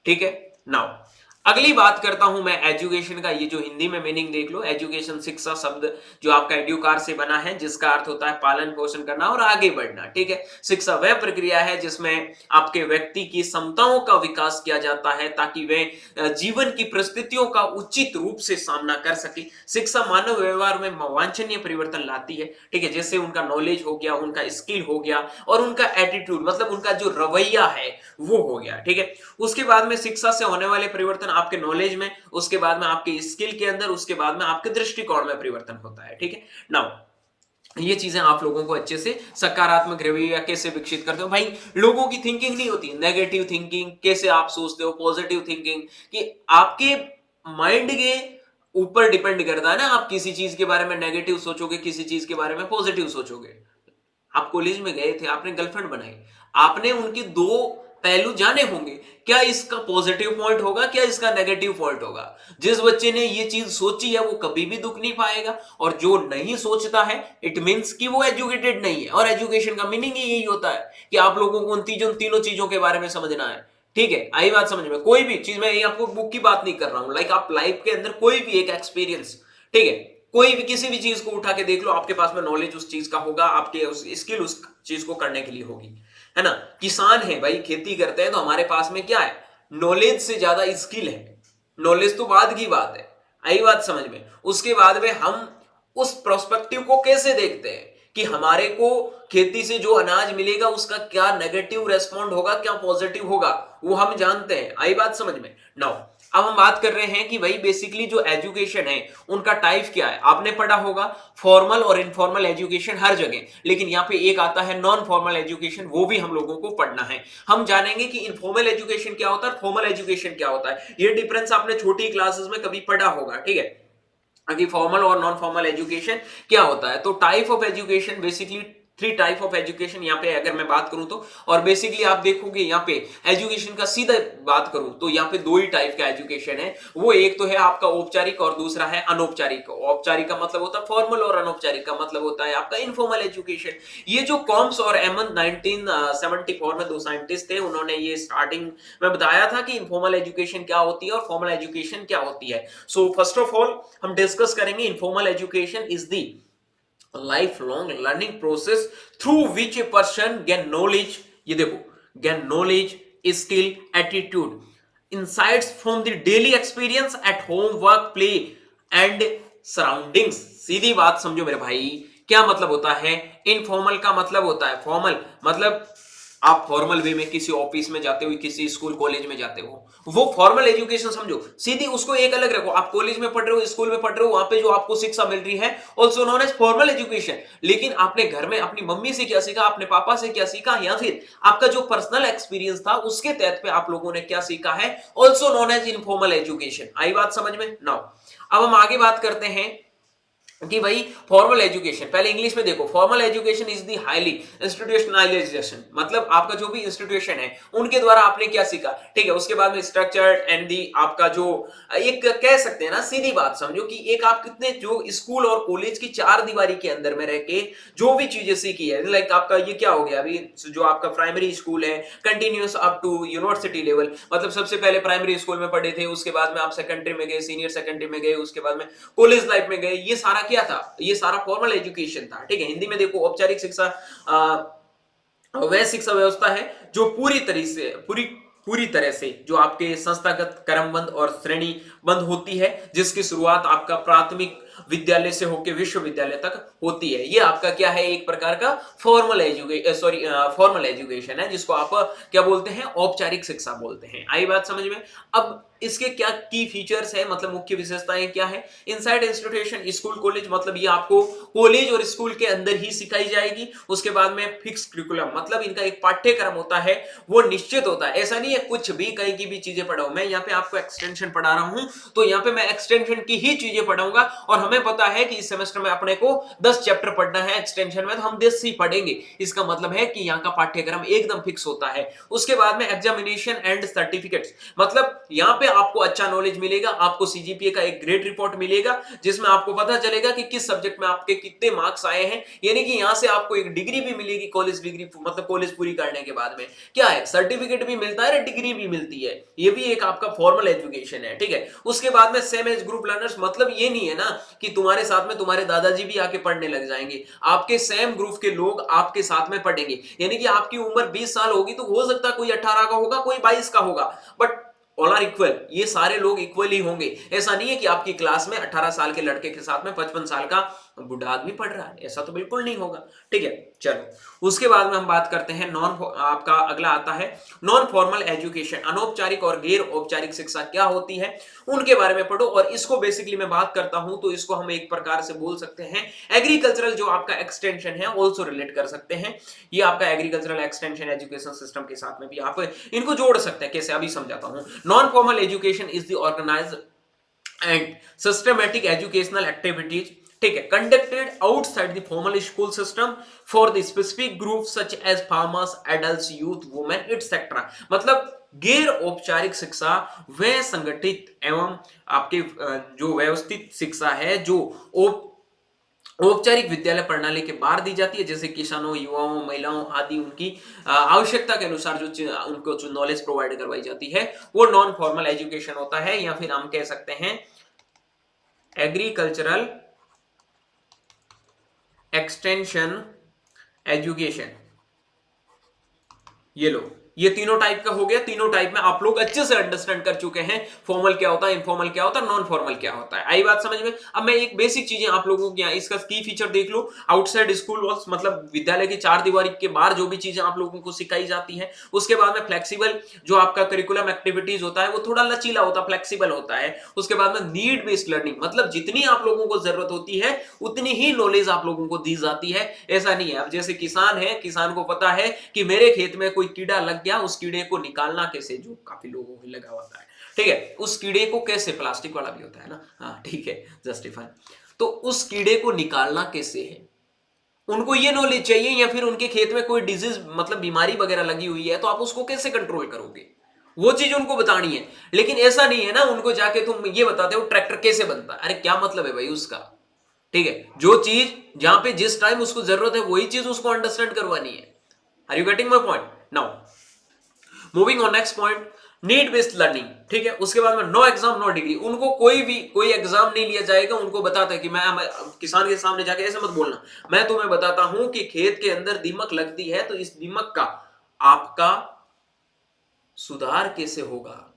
ठीक है, नाउ अगली बात करता हूं मैं एजुकेशन का। ये जो हिंदी में मीनिंग देख लो, एजुकेशन शिक्षा शब्द जो आपका एड्यूकार से बना है, जिसका अर्थ होता है पालन पोषण करना और आगे बढ़ना। ठीक है, शिक्षा वह प्रक्रिया है जिसमें आपके व्यक्ति की क्षमताओं का विकास किया जाता है ताकि वे जीवन की परिस्थितियों का उचित रूप से सामना कर सके। शिक्षा मानव व्यवहार में वांछनीय परिवर्तन लाती है। ठीक है, जैसे उनका नॉलेज हो गया, उनका स्किल हो गया और उनका एटीट्यूड मतलब उनका जो रवैया है वो हो गया। ठीक है, उसके बाद में शिक्षा से होने वाले परिवर्तन आपके नॉलेज में, उसके बाद में आपके स्किल के अंदर, उसके बाद में आपके दृष्टिकोण में परिवर्तन होता है। ठीक है, नाउ ये चीजें आप लोगों को अच्छे से सकारात्मक रवैया कैसे विकसित करते हो भाई। लोगों की थिंकिंग नहीं होती नेगेटिव थिंकिंग, कैसे आप सोचते हो, पॉजिटिव थिंकिंग, कि आपके माइंड के ऊपर डिपेंड करता है ना। आप किसी चीज के बारे में नेगेटिव सोचोगे, किसी चीज के बारे में पॉजिटिव सोचोगे। आप कॉलेज में गए थे, आपने गर्लफ्रेंड बनाई, आपने उनके दो पहलू जाने होंगे, क्या इसका पॉजिटिव पॉइंट होगा, क्या इसका नेगेटिव पॉइंट होगा। जिस बच्चे ने ये चीज सोची है वो कभी भी दुख नहीं पाएगा, और जो नहीं सोचता है इट मींस कि वो एजुकेटेड नहीं है। और एजुकेशन का मीनिंग ही यही होता है कि आप लोगों को उन तीनों चीजों के बारे में समझना है। ठीक है, आई बात समझ में? कोई भी चीज, मैं ये आपको बुक की बात नहीं कर रहा हूं, लाइक आप लाइफ के अंदर कोई भी एक एक्सपीरियंस, ठीक है, कोई भी किसी भी चीज को उठा के देख लो, आपके पास में नॉलेज उस चीज का होगा, आपके उस स्किल उस चीज को करने के लिए होगी, है ना। किसान है भाई, खेती करते हैं, तो हमारे पास में क्या है, नॉलेज से ज्यादा स्किल है। नॉलेज तो बाद की बात है, आई बात समझ में। उसके बाद में हम उस प्रोस्पेक्टिव को कैसे देखते हैं कि हमारे को खेती से जो अनाज मिलेगा उसका क्या नेगेटिव रेस्पॉन्ड होगा, क्या पॉजिटिव होगा, वो हम जानते हैं। आई बात समझ में? नाउ अब हम बात कर रहे हैं कि भाई बेसिकली जो एजुकेशन है उनका टाइप क्या है। आपने पढ़ा होगा फॉर्मल और इनफॉर्मल एजुकेशन हर जगह, लेकिन यहाँ पे एक आता है नॉन फॉर्मल एजुकेशन, वो भी हम लोगों को पढ़ना है। हम जानेंगे कि इनफॉर्मल एजुकेशन क्या होता है, फॉर्मल एजुकेशन क्या होता है। ये डिफरेंस आपने छोटी क्लासेस में कभी पढ़ा होगा, ठीक है, कि फॉर्मल और नॉन फॉर्मल एजुकेशन क्या होता है। तो type of education, basically three type of education यहाँ पे अगर मैं बात करूं तो, और बेसिकली आप देखोगे यहाँ पे एजुकेशन का सीधा बात करूं तो यहाँ पे दो ही टाइप का एजुकेशन है। वो एक तो है आपका औपचारिक और दूसरा है अनौपचारिक। औपचारिक का मतलब होता है फॉर्मल और अनौपचारिक का मतलब होता है आपका इनफॉर्मल एजुकेशन। ये जो कॉम्स और एमन 1974 में दो साइंटिस्ट थे, उन्होंने ये स्टार्टिंग में बताया था कि इनफॉर्मल एजुकेशन क्या होती है और फॉर्मल एजुकेशन क्या होती है। सो फर्स्ट ऑफ ऑल हम डिस्कस करेंगे informal education is the lifelong learning process through which a person gain knowledge, ये देखो, gain knowledge, skill, attitude, insights from the daily experience at home, work, play and surroundings। सीधी बात समझो मेरे भाई, क्या मतलब होता है इनफॉर्मल का मतलब होता है फॉर्मल, मतलब आप फॉर्मल वे में किसी ऑफिस में जाते हो, किसी स्कूल कॉलेज में जाते हो, वो फॉर्मल एजुकेशन समझो। सीधी उसको एक अलग रखो, आप कॉलेज में पढ़ रहे हो, स्कूल में पढ़ रहे हो, वहां पे जो आपको शिक्षा मिल रही है also known as formal education. लेकिन आपने घर में अपनी मम्मी से क्या सीखा, अपने पापा से क्या सीखा, या फिर आपका जो पर्सनल एक्सपीरियंस था उसके तहत पे आप लोगों ने क्या सीखा है, also known as informal education. आई बात समझ में? नाउ अब हम आगे बात करते हैं कि भाई फॉर्मल एजुकेशन, पहले इंग्लिश में देखो, formal education is the highly institutionalization, मतलब आपका जो भी इंस्टीट्यूशन है उनके द्वारा आपने क्या सीखा, ठीक है। उसके बाद में स्ट्रक्चर्ड एंड दी आपका जो एक कह सकते हैं ना, सीधी बात समझो कि एक आप कितने जो स्कूल और कॉलेज की चार दीवारी के अंदर में रह के जो भी चीजें सीखी है, लाइक आपका ये क्या हो गया अभी जो आपका प्राइमरी स्कूल है, continues up to university level, मतलब सबसे पहले प्राइमरी स्कूल में पढ़े थे, उसके बाद में आप सेकेंडरी में गए, सीनियर सेकेंडरी में गए, उसके बाद में कॉलेज लाइफ में गए, ये सारा क्या था, ये सारा फॉर्मल एजुकेशन था। ठीक है, हिंदी में देखो औपचारिक शिक्षा वह शिक्षा व्यवस्था है जो पूरी पूरी तरह से जो आपके संस्थागत क्रमबद्ध और श्रेणीबद्ध होती है, जिसकी शुरुआत आपका प्राथमिक विद्यालय से होकर विश्वविद्यालय तक होती है। ये आपका क्या है, एक प्रकार का फॉर्मल एजुकेशन है, जिसको आप क्या बोलते हैं, औपचारिक शिक्षा बोलते हैं। आई बात समझ में? अब इसके क्या की फीचर्स है, मतलब मुख्य विशेषताएं क्या है? इनसाइड इंस्टीट्यूशन, स्कूल कॉलेज, मतलब ये आपको कॉलेज और स्कूल के अंदर ही सिखाई जाएगी। उसके बाद में फिक्स करिकुलम, मतलब इनका एक पाठ्यक्रम होता है, वो निश्चित होता है। ऐसा नहीं है कुछ भी कहीं की भी चीजें पढ़ाओ। मैं यहाँ पे आपको एक्सटेंशन पढ़ा रहा हूं, तो यहाँ पे मैं एक्सटेंशन की ही चीजें पढ़ाऊंगा, और हमें पता है कि इस सेमेस्टर में अपने को 10 चैप्टर पढ़ना है एक्सटेंशन में, तो हम 10 ही पढ़ेंगे। इसका मतलब है कि यहाँ का पाठ्यक्रम एकदम फिक्स होता है। उसके बाद में एग्जामिनेशन एंड सर्टिफिकेट्स, मतलब यहाँ पे आपको अच्छा नॉलेज मिलेगा, आपको सीजीपीए का एक ग्रेड रिपोर्ट मिलेगा, जिसमें आपको पता चलेगा कि किस सब्जेक्ट में आपके कितने मार्क्स आए हैं। यानी कि यहाँ से आपको एक डिग्री भी मिलेगी, कॉलेज डिग्री, मतलब कॉलेज पूरी करने के बाद में क्या है, सर्टिफिकेट भी मिलता है, डिग्री भी मिलती है। ये भी एक आपका फॉर्मल एजुकेशन है, ठीक है। उसके बाद में सेम एज ग्रुप लर्नर्स, मतलब ये नहीं है ना कि तुम्हारे साथ में तुम्हारे दादाजी भी आके पढ़ने लग जाएंगे। आपके सेम ग्रुप के लोग आपके साथ में पढ़ेंगे। यानी कि आपकी उम्र 20 साल होगी, तो हो सकता है कोई 18 का होगा, कोई 22 का होगा, बट ऑल आर इक्वल। ये सारे लोग इक्वल ही होंगे। ऐसा नहीं है कि आपकी क्लास में 18 साल के लड़के के साथ में 55 साल का बूढ़ा आदमी पढ़ रहा है, ऐसा तो बिल्कुल नहीं होगा, ठीक है। चलो उसके बाद में हम बात करते हैं आपका अगला आता है नॉन फॉर्मल एजुकेशन। अनौपचारिक और गैर औपचारिक शिक्षा क्या होती है, उनके बारे में पढ़ो। और इसको बेसिकली मैं बात करता हूं, तो इसको हम एक प्रकार से बोल सकते हैं एग्रीकल्चरल जो आपका एक्सटेंशन है, ऑल्सो रिलेट कर सकते हैं। ये आपका एग्रीकल्चरल एक्सटेंशन एजुकेशन सिस्टम के साथ में भी आप इनको जोड़ सकते हैं। कैसे, अभी समझाता हूं। Non formal education is the organised and systematic educational activities, ठीक है, conducted outside the formal school system for the specific group such as farmers, adults, youth, women etcetera. मतलब गैर औपचारिक शिक्षा वह संगठित एवं आपके जो व्यवस्थित शिक्षा है जो औपचारिक विद्यालय प्रणाली के बाहर दी जाती है, जैसे किसानों, युवाओं, महिलाओं आदि उनकी आवश्यकता के अनुसार जो उनको जो नॉलेज प्रोवाइड करवाई जाती है, वो नॉन फॉर्मल एजुकेशन होता है, या फिर हम कह सकते हैं एग्रीकल्चरल एक्सटेंशन एजुकेशन। ये लो, ये तीनों टाइप का हो गया। तीनों टाइप में आप लोग अच्छे से अंडरस्टैंड कर चुके हैं, फॉर्मल क्या होता है, इनफॉर्मल क्या होता है, नॉन फॉर्मल क्या होता है। आई बात समझ में? अब मैं एक बेसिक चीजें आप लोगों को, इसका की फीचर देख लो। आउटसाइड स्कूल वॉल्स, मतलब विद्यालय की चार दीवारी के बाहर जो भी चीजें आप लोगों को सिखाई जाती है। उसके बाद में फ्लेक्सिबल जो आपका करिकुलम एक्टिविटीज होता है, वो थोड़ा लचीला होता है, फ्लेक्सिबल होता है। उसके बाद में नीड बेस्ड लर्निंग, मतलब जितनी आप लोगों को जरूरत होती है उतनी ही नॉलेज आप लोगों को दी जाती है। ऐसा नहीं है, अब जैसे किसान है, किसान को पता है कि मेरे खेत में कोई कीड़ा लग गया, उस कीड़े को निकालना कैसे, जो काफी लोगों को लगा होता है, ठीक है, उस कीड़े को कैसे, प्लास्टिक वाला भी होता है ना, हाँ ठीक है, जस्टिफाई। तो उस कीड़े को निकालना कैसे है, उनको ये नॉलेज चाहिए। या फिर उनके खेत में कोई डिजीज, मतलब बीमारी वगैरह लगी हुई है, तो आप उसको कैसे कंट्रोल करोगे, वो चीज उनको बतानी है। लेकिन ऐसा नहीं है ना, उनको जाके तुम ये बताते हो ट्रैक्टर कैसे बनता है। अरे क्या मतलब है भाई उसका, ठीक है। जो चीज जहां पे जिस टाइम उसको जरूरत है, वही चीज उसको अंडरस्टैंड करवानी है। Are you getting my point? Now moving on next point, need based learning, ठीक है। उसके बाद में नो एग्जाम नो डिग्री, उनको कोई एग्जाम नहीं लिया जाएगा। उनको बताता है कि मैं किसान के सामने जाके ऐसे मत बोलना, मैं तुम्हें बताता हूं कि खेत के अंदर दीमक लगती है, तो इस दीमक का आपका सुधार कैसे होगा,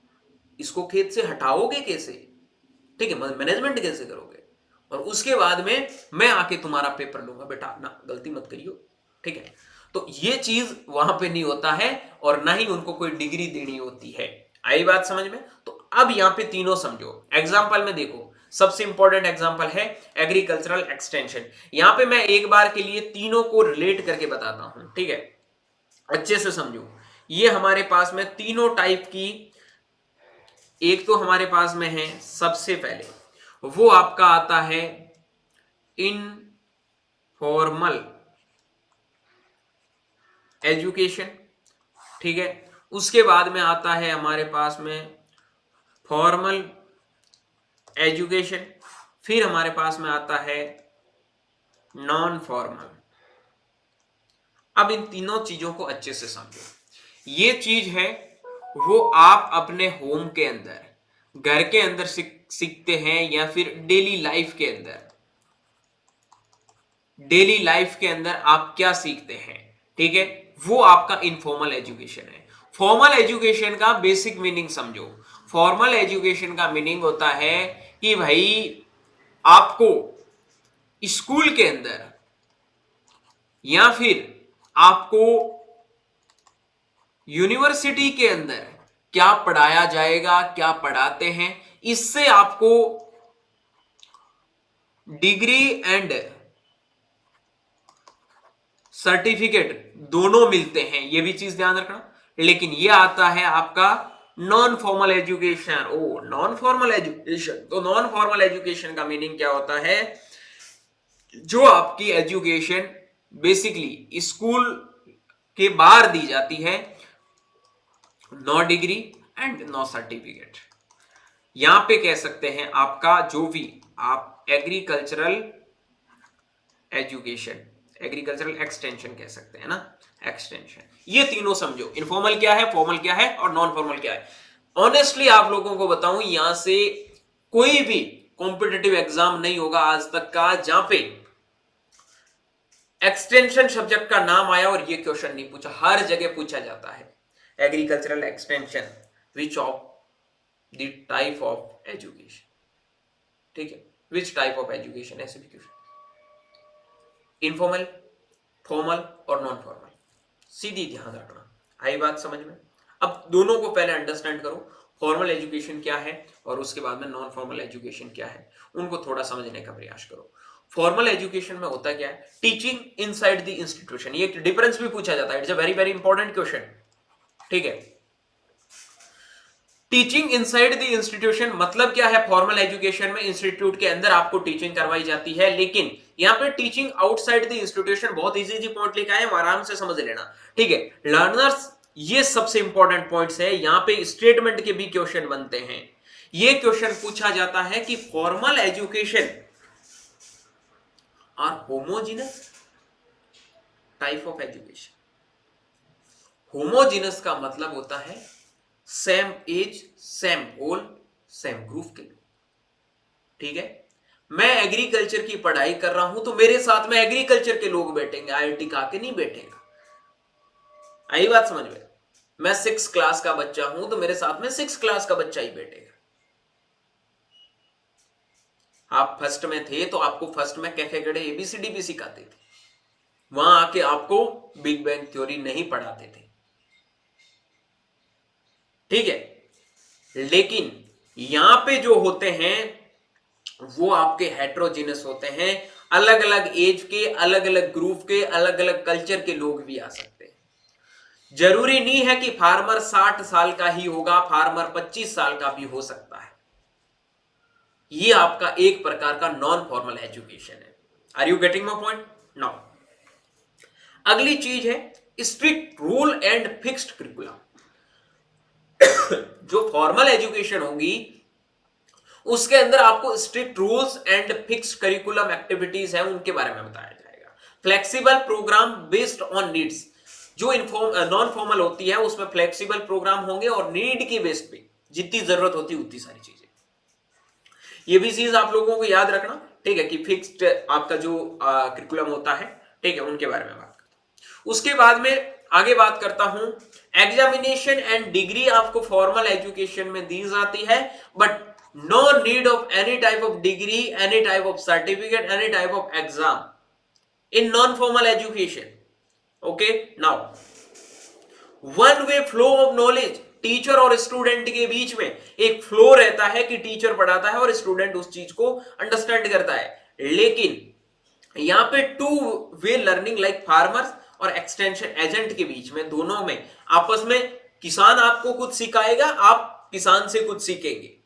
इसको खेत से हटाओगे कैसे, ठीक है, मैनेजमेंट कैसे करोगे। और उसके बाद में मैं आके तुम्हारा पेपर लूंगा, बेटा ना गलती मत करियो, ठीक है। तो ये चीज वहां पे नहीं होता है, और ना ही उनको कोई डिग्री देनी होती है। आई बात समझ में? तो अब यहां पे तीनों समझो। एग्जाम्पल में देखो, सबसे इंपॉर्टेंट एग्जाम्पल है एग्रीकल्चरल एक्सटेंशन। यहां पे मैं एक बार के लिए तीनों को रिलेट करके बताता हूं, ठीक है, अच्छे से समझो। ये हमारे पास में तीनों टाइप की, एक तो हमारे पास में है, सबसे पहले वो आपका आता है इनफॉर्मल एजुकेशन, ठीक है। उसके बाद में आता है हमारे पास में फॉर्मल एजुकेशन, फिर हमारे पास में आता है नॉन फॉर्मल। अब इन तीनों चीजों को अच्छे से समझो। ये चीज है वो आप अपने होम के अंदर, घर के अंदर सीखते हैं, या फिर डेली लाइफ के अंदर आप क्या सीखते हैं, ठीक है, वो आपका इनफॉर्मल एजुकेशन है। फॉर्मल एजुकेशन का बेसिक मीनिंग समझो। फॉर्मल एजुकेशन का मीनिंग होता है कि भाई आपको स्कूल के अंदर या फिर आपको यूनिवर्सिटी के अंदर क्या पढ़ाया जाएगा, क्या पढ़ाते हैं, इससे आपको डिग्री एंड सर्टिफिकेट दोनों मिलते हैं, ये भी चीज ध्यान रखना। लेकिन ये आता है आपका नॉन फॉर्मल एजुकेशन। ओ नॉन फॉर्मल एजुकेशन, तो नॉन फॉर्मल एजुकेशन का मीनिंग क्या होता है? जो आपकी एजुकेशन बेसिकली स्कूल के बाहर दी जाती है, no degree and no certificate. यहां पे कह सकते हैं आपका जो भी आप एग्रीकल्चरल एजुकेशन, एग्रीकल्चरल एक्सटेंशन कह सकते हैं ना, एक्सटेंशन। ये तीनों समझो, इनफॉर्मल क्या है, फॉर्मल क्या है और नॉन फॉर्मल क्या है। ऑनेस्टली आप लोगों को बताऊं, यहां से कोई भी कॉम्पिटिटिव एग्जाम नहीं होगा आज तक का जहां पे एक्सटेंशन सब्जेक्ट का नाम आया और ये क्वेश्चन नहीं पूछा। हर जगह पूछा जाता है agricultural extension, which of the type of education, ठीक है, विच टाइप ऑफ एजुकेशन, ऐसे भी क्वेश्चन। इनफॉर्मल, फॉर्मल और नॉन फॉर्मल, सीधी ध्यान रखना। आई बात समझ में? अब दोनों को पहले अंडरस्टैंड करो, फॉर्मल एजुकेशन क्या है और उसके बाद में नॉन फॉर्मल एजुकेशन क्या है, उनको थोड़ा समझने का प्रयास करो। फॉर्मल एजुकेशन में होता क्या है? Teaching inside the institution. ये डिफरेंस भी पूछा जाता है, it's a very very important question, ठीक है। टीचिंग इनसाइड द इंस्टीट्यूशन मतलब क्या है? फॉर्मल एजुकेशन में इंस्टीट्यूट के अंदर आपको टीचिंग करवाई जाती है, लेकिन यहां पे टीचिंग आउटसाइड द इंस्टीट्यूशन, बहुत इजी पॉइंट लिखा है, आराम से समझ लेना, ठीक है लर्नर्स। ये सबसे इंपॉर्टेंट पॉइंट्स है, यहां पे स्टेटमेंट के भी क्वेश्चन बनते हैं। ये क्वेश्चन पूछा जाता है कि formal education are homogeneous type of education. Homogeneous का मतलब होता है same age, same goal, same group के लोग, ठीक है। मैं एग्रीकल्चर की पढ़ाई कर रहा हूं तो मेरे साथ में एग्रीकल्चर के लोग बैठेंगे, आईआईटी का के नहीं बैठेगा। आई बात समझ में? मैं 6 क्लास का बच्चा हूं तो मेरे साथ में 6 क्लास का बच्चा ही बैठेगा। आप फर्स्ट में थे तो आपको फर्स्ट में कैफे गड़े एबीसीडी भी सिखाते थे, वहां आके आपको बिग बैंग थ्योरी नहीं पढ़ाते थे, ठीक है। लेकिन यहां पे जो होते हैं वो आपके हेट्रोजीनस होते हैं, अलग अलग एज के, अलग अलग ग्रुप के, अलग अलग कल्चर के लोग भी आ सकते हैं। जरूरी नहीं है कि फार्मर 60 साल का ही होगा, फार्मर 25 साल का भी हो सकता है। ये आपका एक प्रकार का नॉन फॉर्मल एजुकेशन है। Are you getting my point now? अगली चीज है strict rule and fixed curriculum. जो फॉर्मल एजुकेशन होगी उसके अंदर आपको strict rules and fixed curriculum activities है उनके बारे में बताया जाएगा। Flexible programme based on needs. जो नॉन फॉर्मल होती है उसमें फ्लेक्सिबल प्रोग्राम होंगे और नीड की बेस पे जितनी जरूरत होती है उतनी सारी चीजें। ये भी चीज आप लोगों को याद रखना, ठीक है, कि फिक्स्ड आपका जो करिकुलम होता है, ठीक है, उनके बारे में बात करते हैं। उसके बाद में आगे बात करता हूं, एग्जामिनेशन एंड डिग्री आपको फॉर्मल एजुकेशन में दी जाती है, but no need of any type of degree, any type of certificate, any type of exam in non-formal education. Okay, now one way flow of knowledge, teacher और student के बीच में एक flow रहता है कि टीचर पढ़ाता है और स्टूडेंट उस चीज को अंडरस्टैंड करता है। लेकिन यहां पे two way learning like farmers और एक्सटेंशन एजेंट के बीच में, दोनों में आपस में, किसान आपको कुछ सिखाएगा, आप किसान से कुछ सीखेंगे,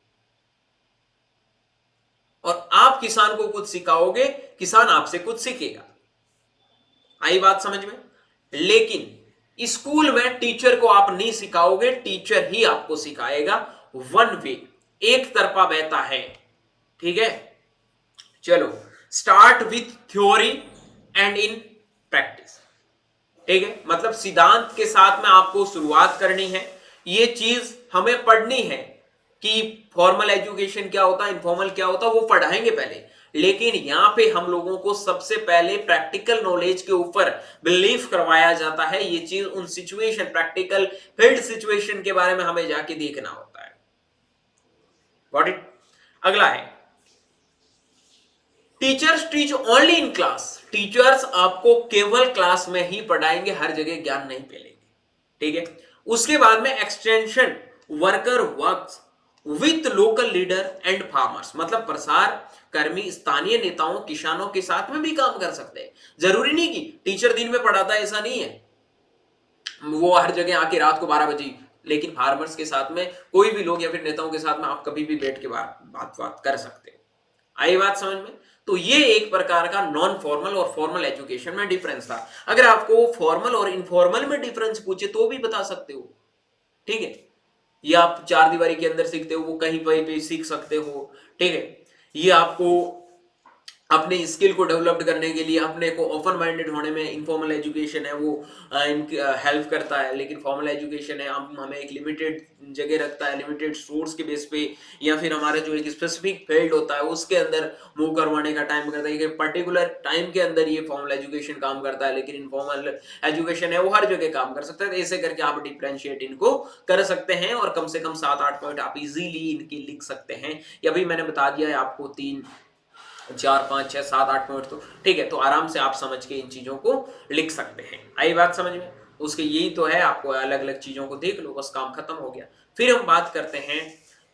और आप किसान को कुछ सिखाओगे, किसान आपसे कुछ सीखेगा। आई बात समझ में? लेकिन स्कूल में टीचर को आप नहीं सिखाओगे, टीचर ही आपको सिखाएगा। वन वे, एक तरफा बहता है, ठीक है। चलो start with theory and in practice, ठीक है, मतलब सिद्धांत के साथ में आपको शुरुआत करनी है। ये चीज हमें पढ़नी है कि फॉर्मल एजुकेशन क्या होता है, इनफॉर्मल क्या होता है, वो पढ़ाएंगे पहले। लेकिन यहाँ पे हम लोगों को सबसे पहले प्रैक्टिकल नॉलेज के ऊपर बिलीव करवाया जाता है। ये चीज उन सिचुएशन, प्रैक्टिकल फील्ड सिचुएशन के बारे में हमें जाके देखना होता है। Got it? अगला है teachers teach only in class. Teachers आपको केवल क्लास में ही पढ़ाएंगे, हर जगह ज्ञान नहीं फैलेंगे। ठीक है। उसके बाद में extension worker works with local leader and farmers, मतलब प्रसार कर्मी स्थानीय नेताओं किसानों के साथ में भी काम कर सकते हैं। जरूरी नहीं कि टीचर दिन में पढ़ाता है, ऐसा नहीं है, वो हर जगह आके रात को 12 बजे, लेकिन फार्मर्स के साथ में कोई भी लोग या फिर नेताओं के साथ में आप कभी भी बैठ के बात कर सकते हो। आई बात समझ में? तो ये एक प्रकार का नॉन फॉर्मल और फॉर्मल एजुकेशन में डिफरेंस था। अगर आपको फॉर्मल और इनफॉर्मल में डिफरेंस पूछे तो भी बता सकते हो। ठीक है। ये आप चार दीवारी के अंदर सीखते हो, वो कहीं पे सीख सकते हो। ठीक है। ये आपको अपने स्किल को डेवलप करने के लिए, अपने को ओपन माइंडेड होने में इनफॉर्मल एजुकेशन है वो हेल्प करता है। लेकिन फॉर्मल एजुकेशन है हमें एक लिमिटेड जगह रखता है, लिमिटेड सोर्स के बेस पे, या फिर हमारा जो एक स्पेसिफिक फील्ड होता है उसके अंदर मूव करवाने का टाइम करता है। एक पर्टिकुलर टाइम के अंदर ये फॉर्मल एजुकेशन काम करता है, लेकिन इनफॉर्मल एजुकेशन है वो हर जगह काम कर सकता है। तो ऐसे करके आप डिफरेंशिएट इनको कर सकते हैं और कम से कम 7-8 पॉइंट आप इजीली इनके लिख सकते हैं। या भी मैंने बता दिया है आपको 3 4 5 6 7 8 पॉइंट, तो ठीक है। तो आराम से आप समझ के इन चीजों को लिख सकते हैं। आई बात समझ में? उसके यही तो है, आपको अलग अलग चीजों को देख लो, बस काम खत्म हो गया। फिर हम बात करते हैं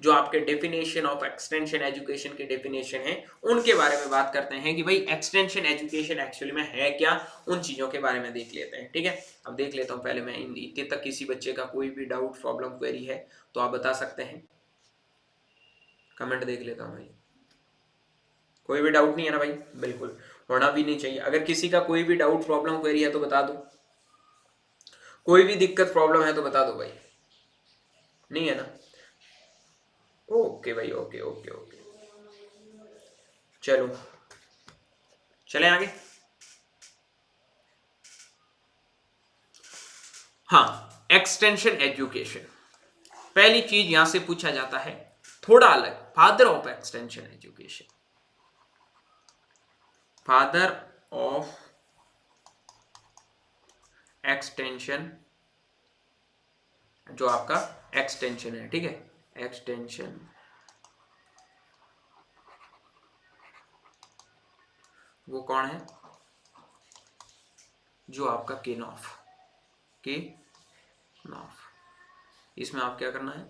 जो आपके डेफिनेशन ऑफ एक्सटेंशन एजुकेशन के डेफिनेशन है उनके बारे में बात करते हैं कि भाई एक्सटेंशन एजुकेशन एक्चुअली में है क्या, उन चीजों के बारे में देख लेते हैं। ठीक है। अब देख लेता हूं पहले मैं इतने तक किसी बच्चे का कोई भी डाउट प्रॉब्लम क्वेरी है तो आप बता सकते हैं, कमेंट देख लेता हूं भाई। कोई भी डाउट नहीं है ना भाई? बिल्कुल होना भी नहीं चाहिए। अगर किसी का कोई भी डाउट प्रॉब्लम क्वेरी है तो बता दो, कोई भी दिक्कत प्रॉब्लम है तो बता दो भाई। नहीं है ना? ओके भाई, ओके ओके ओके, चलो चलें आगे। हाँ, एक्सटेंशन एजुकेशन, पहली चीज यहां से पूछा जाता है थोड़ा अलग, father of extension education. Father of extension, जो आपका एक्सटेंशन है, ठीक है, एक्सटेंशन, वो कौन है? जो आपका केनॉफ, केनॉफ, इसमें आप क्या करना है,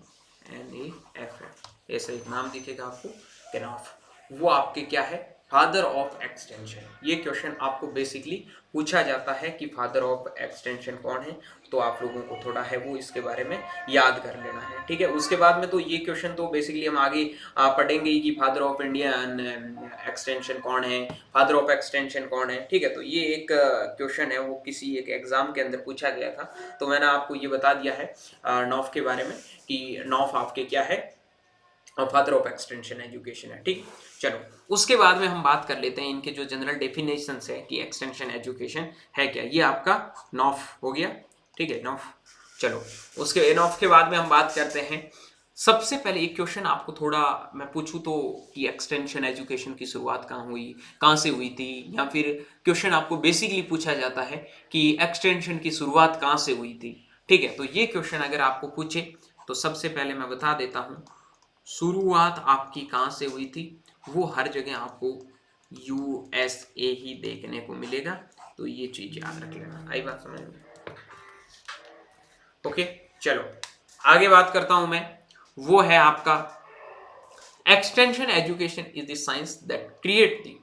NAF, ऐसा एक नाम दिखेगा आपको, केनॉफ। वो आपके क्या है? Father of extension. ये क्वेश्चन आपको बेसिकली पूछा जाता है कि फादर ऑफ एक्सटेंशन कौन है, तो आप लोगों को थोड़ा है वो इसके बारे में याद कर लेना है। ठीक है। उसके बाद में तो ये क्वेश्चन तो बेसिकली हम आगे पढ़ेंगे ही कि फादर ऑफ इंडियन एक्सटेंशन कौन है, फादर ऑफ एक्सटेंशन कौन है। ठीक है। तो ये एक क्वेश्चन है वो किसी एक एग्जाम के अंदर पूछा गया था, तो मैंने आपको ये बता दिया है नॉफ के बारे में कि नॉफ आपके क्या है, फादर ऑफ एक्सटेंशन एजुकेशन है। ठीक। चलो उसके बाद में हम बात कर लेते हैं इनके जो जनरल डेफिनेशंस है कि एक्सटेंशन एजुकेशन है क्या। ये आपका नॉफ हो गया। ठीक है, नॉफ। चलो उसके नॉफ के बाद में हम बात करते हैं, सबसे पहले एक क्वेश्चन आपको थोड़ा मैं पूछूं तो कि एक्सटेंशन एजुकेशन की शुरुआत कहाँ हुई, कहाँ से हुई थी, या फिर क्वेश्चन आपको बेसिकली पूछा जाता है कि एक्सटेंशन की शुरुआत कहाँ से हुई थी। ठीक है। तो ये क्वेश्चन अगर आपको पूछे तो सबसे पहले मैं बता देता हूँ शुरुआत आपकी कहां से हुई थी। वो हर जगह आपको USA ही देखने को मिलेगा, तो ये चीज याद रख लेना। आई बात समझ में? ओके। चलो आगे बात करता हूं मैं, वो है आपका extension education is the science that create the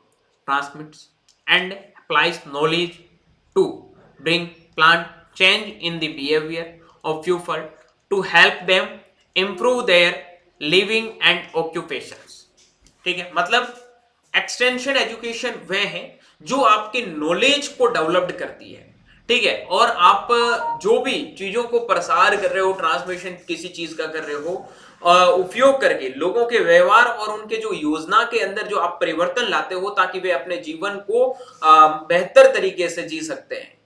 transmits and applies knowledge to bring plant change in the behaviour of people to help them improve their living and occupations. ठीक है। मतलब एक्सटेंशन एजुकेशन वह है जो आपके knowledge को developed करती है। ठीक है। और आप जो भी चीजों को प्रसार कर रहे हो, ट्रांसमिशन किसी चीज का कर रहे हो, उपयोग करके लोगों के व्यवहार और उनके जो योजना के अंदर जो आप परिवर्तन लाते हो ताकि वे अपने जीवन को बेहतर तरीके से जी सकते हैं।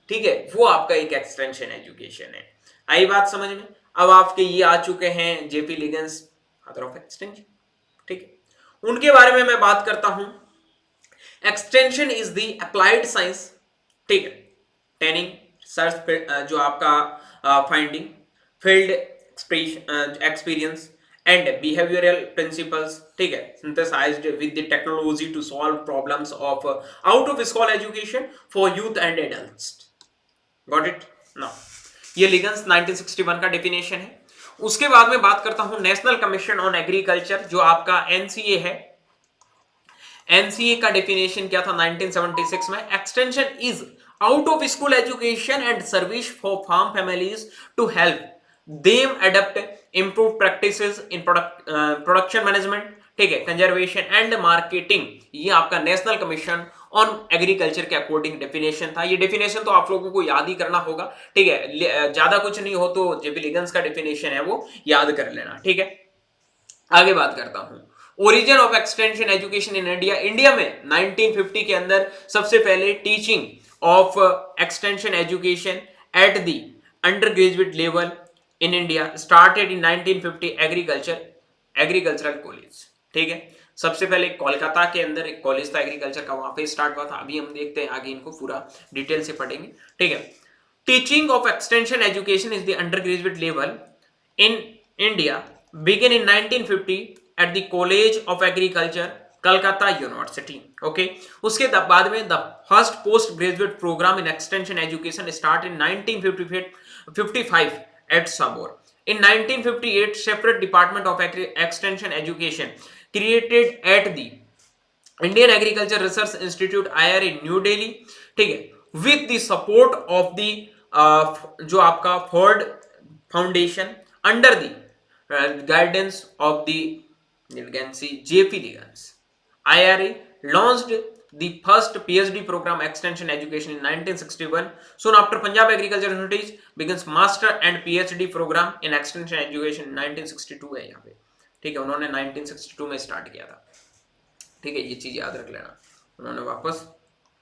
ठीक है। वो आपका एक एक्सटेंशन एजुकेशन है। आई बात समझ में? अब आपके ये आ चुके हैं JP Leagans, father of extension. ठीक है। उनके बारे में मैं बात करता हूं। Extension is the applied science, ठीक है, ट्रेनिंग, सर्च, जो आपका finding, field experience and behavioural principles, ठीक है, synthesised with the technology to solve problems of out of school education for youth and adults. Got it now, ये Leagans 1961 का definition है। उसके बाद में बात करता हूं नेशनल कमीशन ऑन एग्रीकल्चर, जो आपका एनसीए है। एनसीए का डेफिनेशन क्या था 1976 में? Extension is out of school education and service for farm families to help them adopt improve practices in production management, ठीक है, कंजर्वेशन एंड मार्केटिंग। ये आपका नेशनल कमीशन ऑन एग्रीकल्चर के अकॉर्डिंग डेफिनेशन था। ये डेफिनेशन तो आप लोगों को याद ही करना होगा, ठीक है, ज्यादा कुछ नहीं हो तो जेपी लिगन्स का डेफिनेशन है वो याद कर लेना, ठीक है। आगे बात करता हूं origin of extension education in India. India में 1950 के अंदर सबसे पहले teaching of extension education at the under graduate level in India started in 1950 agricultural college, ठीक है। सबसे पहले कोलकाता के अंदर एक कॉलेज था एग्रीकल्चर का, वहां पे स्टार्ट हुआ था। अभी हम देखते हैं आगे, इनको पूरा डिटेल से पढ़ेंगे, ठीक है। Teaching of extension education is the under graduate level in India began in 1950 at the College of Agriculture, Calcutta University. Okay. उसके बाद में the first post graduate program in extension education start in 1955 at Sabor. In 1958, separate department of extension education created at the Indian Agriculture Research Institute IRA New Delhi, ठीक है, with the support of the जो आपका Ford Foundation under the guidance of the JP Liggins. IRA launched the first PhD program extension education in 1961. Soon after, Punjab Agriculture University begins master and PhD program in extension education in 1962 है यहाँ पे, ठीक है, उन्होंने 1962 में start किया था, ठीक है, ये चीज याद रख लेना। उन्होंने वापस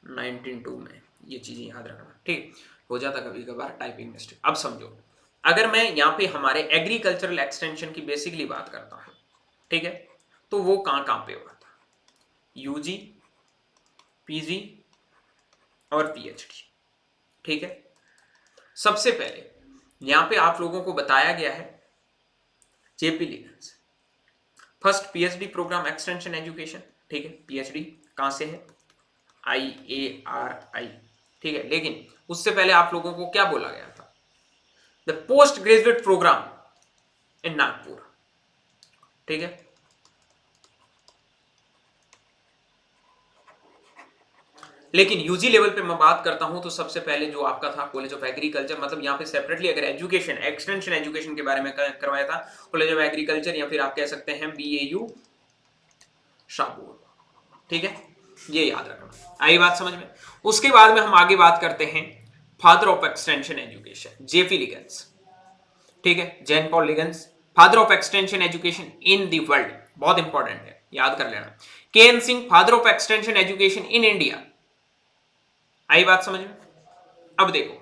1992 में ये चीजें याद रखना, ठीक, हो जाता कभी कभार टाइपिंग मिस्टेक। अब समझो, अगर मैं यहाँ पे हमारे एग्रीकल्चरल एक्सटेंशन की बेसिकली बात करता हूँ, ठीक है, तो वो कहाँ पे हुआ था? यूजी, पीजी और पीएचडी, ठीक है। सबसे पहले यहाँ पे आप लोगों को बताया गया है JP Leagans first PhD programme extension education, ठीक है। पीएचडी कहाँ से है? IARI, ठीक है। लेकिन उससे पहले आप लोगों को क्या बोला गया था? द पोस्ट ग्रेजुएट प्रोग्राम इन नागपुर, ठीक है। लेकिन यूजी लेवल पे मैं बात करता हूं तो सबसे पहले जो आपका था कॉलेज ऑफ एग्रीकल्चर, मतलब यहाँ पे सेपरेटली अगर एजुकेशन एक्सटेंशन एजुकेशन के बारे में करवाया था कॉलेज ऑफ एग्रीकल्चर, या फिर आप कह सकते हैं BAU शाहपुर, ठीक है, ये याद रखना। आई बात समझ में? उसके बाद में हम आगे बात करते हैं father of extension education, JP Leagans, ठीक है, Jain Paul Leagans, father of extension education in the world, बहुत इंपॉर्टेंट है, याद कर लेना। KN Singh, father of extension education in India. आई बात समझ में? अब देखो,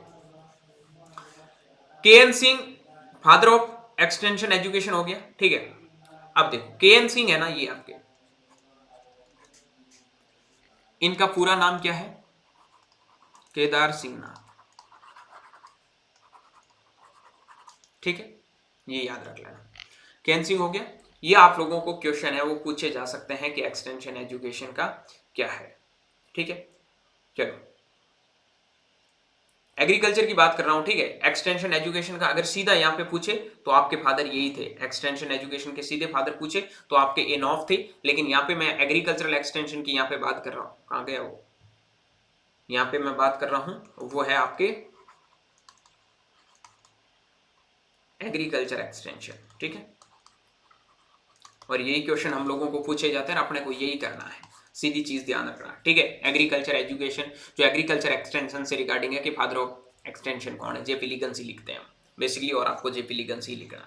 KN Singh father of extension education हो गया, ठीक है। अब देखो KN सिंह है ना, ये आपके, इनका पूरा नाम क्या है? केदार सिंह नाथ, ठीक है, ये याद रख लेना। KN सिंह हो गया। ये आप लोगों को क्वेश्चन है वो पूछे जा सकते हैं कि एक्सटेंशन एजुकेशन का क्या है, ठीक है। चलो, एग्रीकल्चर की बात कर रहा हूं, ठीक है। एक्सटेंशन एजुकेशन का अगर सीधा यहाँ पे पूछे तो आपके फादर यही थे, एक्सटेंशन एजुकेशन के सीधे फादर पूछे तो आपके एनॉफ थे। लेकिन यहाँ पे मैं एग्रीकल्चरल एक्सटेंशन की यहाँ पे बात कर रहा हूँ, कहाँ गया वो? यहाँ पे मैं बात कर रहा हूँ, वो है आपके एग्रीकल्चर एक्सटेंशन, ठीक है। और यही क्वेश्चन हम लोगों को पूछे जाते हैं, अपने को यही करना है, सीधी चीज ध्यान रखना, ठीक है। एग्रीकल्चर एजुकेशन जो एग्रीकल्चर एक्सटेंशन से रिगार्डिंग है कि फादर ऑफ एक्सटेंशन कौन है, जेपी लिगन्स ही लिखते हैं बेसिकली, और आपको जेपी लिगन्स ही लिखना है,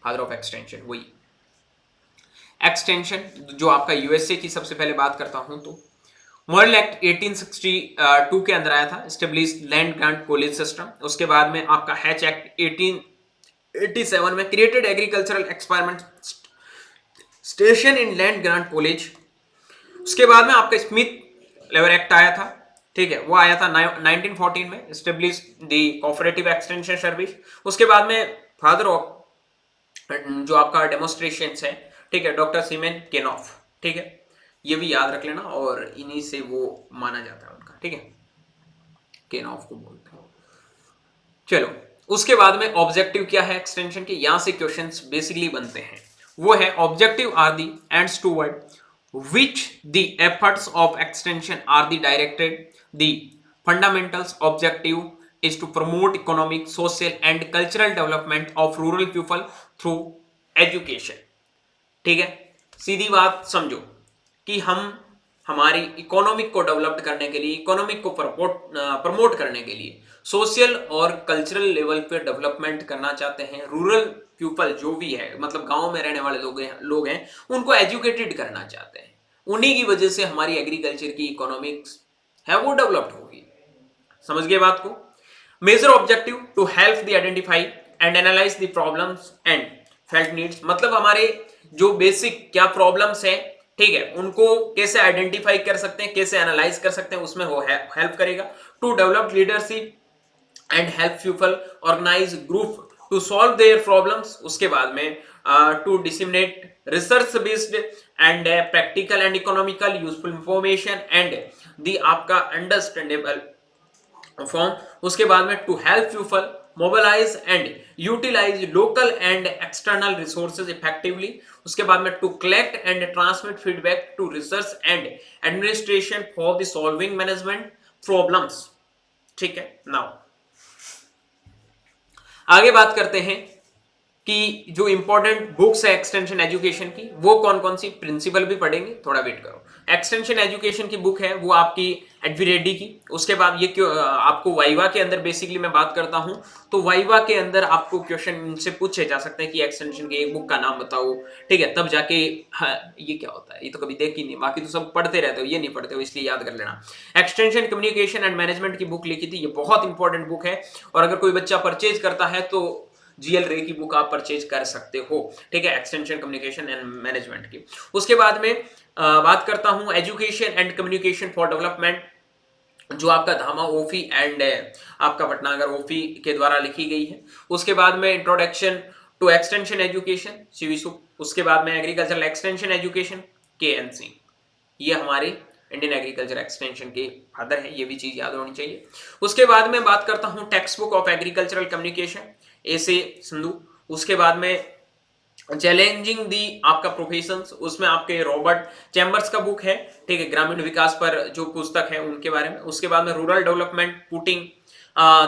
फादर ऑफ एक्सटेंशन वही। एक्सटेंशन जो आपका यूएसए की सबसे पहले बात करता हूं तो मॉडल एक्ट 1862 के अंदर आया था, establish land grant college system. उसके बाद में आपका हैच एक्ट 1887 में क्रिएटेड एग्रीकल्चरल एक्सपेरिमेंट स्टेशन इन लैंड ग्रांट कॉलेज। उसके बाद में आपका स्मिथ लेबर एक्ट आया था, ठीक है, वो आया था 1914 में, establish the cooperative extension service. उसके बाद में फादर ऑफ जो आपका डेमोन्स्ट्रेशन है, ठीक है, डॉक्टर सीमेन केनॉफ, ठीक है, ये भी याद रख लेना, और इन्हीं से वो माना जाता है उनका, ठीक है, केनॉफ को बोलते हैं। चलो, उसके बाद में ऑब्जेक्टिव क्या है एक्सटेंशन के, यहां से क्वेश्चंस बेसिकली बनते हैं, वो है objective are the ends toward which the efforts of extension are the directed. The fundamentals objective is to promote economic, social and cultural development of rural people through education. ठीक है, सीधी बात समझो कि हम हमारी इकोनॉमिक को डेवलप करने के लिए, इकोनॉमिक को प्रमोट करने के लिए सोशल और कल्चरल लेवल पे डेवलपमेंट करना चाहते हैं। रूरल पीपल जो भी है, मतलब गांव में रहने वाले लोग हैं, उनको एजुकेटेड करना चाहते हैं। उन्हीं की वजह से हमारी एग्रीकल्चर की इकोनॉमिक्स है वो डेवलप्ड होगी। समझ गए बात को। Major objective to help the identify and analyse the problems and felt needs, मतलब हमारे जो बेसिक क्या प्रॉब्लम्स है, ठीक है, उनको कैसे आइडेंटिफाई कर सकते हैं, कैसे एनालाइज कर सकते हैं, उसमें वो हेल्प करेगा। To develop leadership and help people organise group to solve their problems. उसके बाद में to disseminate research based and practical and economical useful information and the आपका अंडरस्टैंडेबल फॉर्म। उसके बाद में to help people mobilise and utilise local and external resources effectively. उसके बाद में to collect and transmit feedback to research and administration for the solving management problems. ठीक है, now आगे बात करते हैं कि जो इंपॉर्टेंट बुक्स है एक्सटेंशन एजुकेशन की, वो कौन कौन सी, प्रिंसिपल भी पढ़ेंगे, थोड़ा वेट करो। एक्सटेंशन एजुकेशन की बुक है वो आपकी एडवी रेड्डी की। उसके बाद ये क्यों आपको वाइवा के अंदर बेसिकली मैं बात करता हूं, तो वाइवा के अंदर आपको क्वेश्चन से पूछे जा सकते हैं कि एक्सटेंशन की एक बुक का नाम बताओ, ठीक है, तब जाके हाँ, ये क्या होता है, ये तो कभी देख ही नहीं, बाकी तो सब पढ़ते रहते हो, ये नहीं पढ़ते हो, इसलिए याद कर लेना। एक्सटेंशन कम्युनिकेशन एंड मैनेजमेंट की बुक लिखी थी, ये बहुत इंपॉर्टेंट बुक है, और अगर कोई बच्चा परचेज करता है तो जीएल रे की बुक आप परचेज कर सकते हो, ठीक है, एक्सटेंशन कम्युनिकेशन एंड मैनेजमेंट की। उसके बाद में बात करता हूं education and communication for development, जो आपका धामा ओफी एंड आपका भटनागर ओफी के द्वारा लिखी गई है। उसके बाद में इंट्रोडक्शन टू एक्सटेंशन एजुकेशन सीवीसू। उसके बाद में agricultural extension education K. N.. Singh, ये हमारे इंडियन एग्रीकल्चर एक्सटेंशन के फादर है, ये भी चीज याद होनी चाहिए। उसके बाद में बात करता हूं text book of agricultural communication ऐसे संधू। उसके बाद में चैलेंजिंग दी आपका प्रोफेशंस, उसमें आपके रॉबर्ट चैम्बर्स का बुक है, ठीक है, ग्रामीण विकास पर जो पुस्तक है उनके बारे में। उसके बाद में रूरल डेवलपमेंट पुटिंग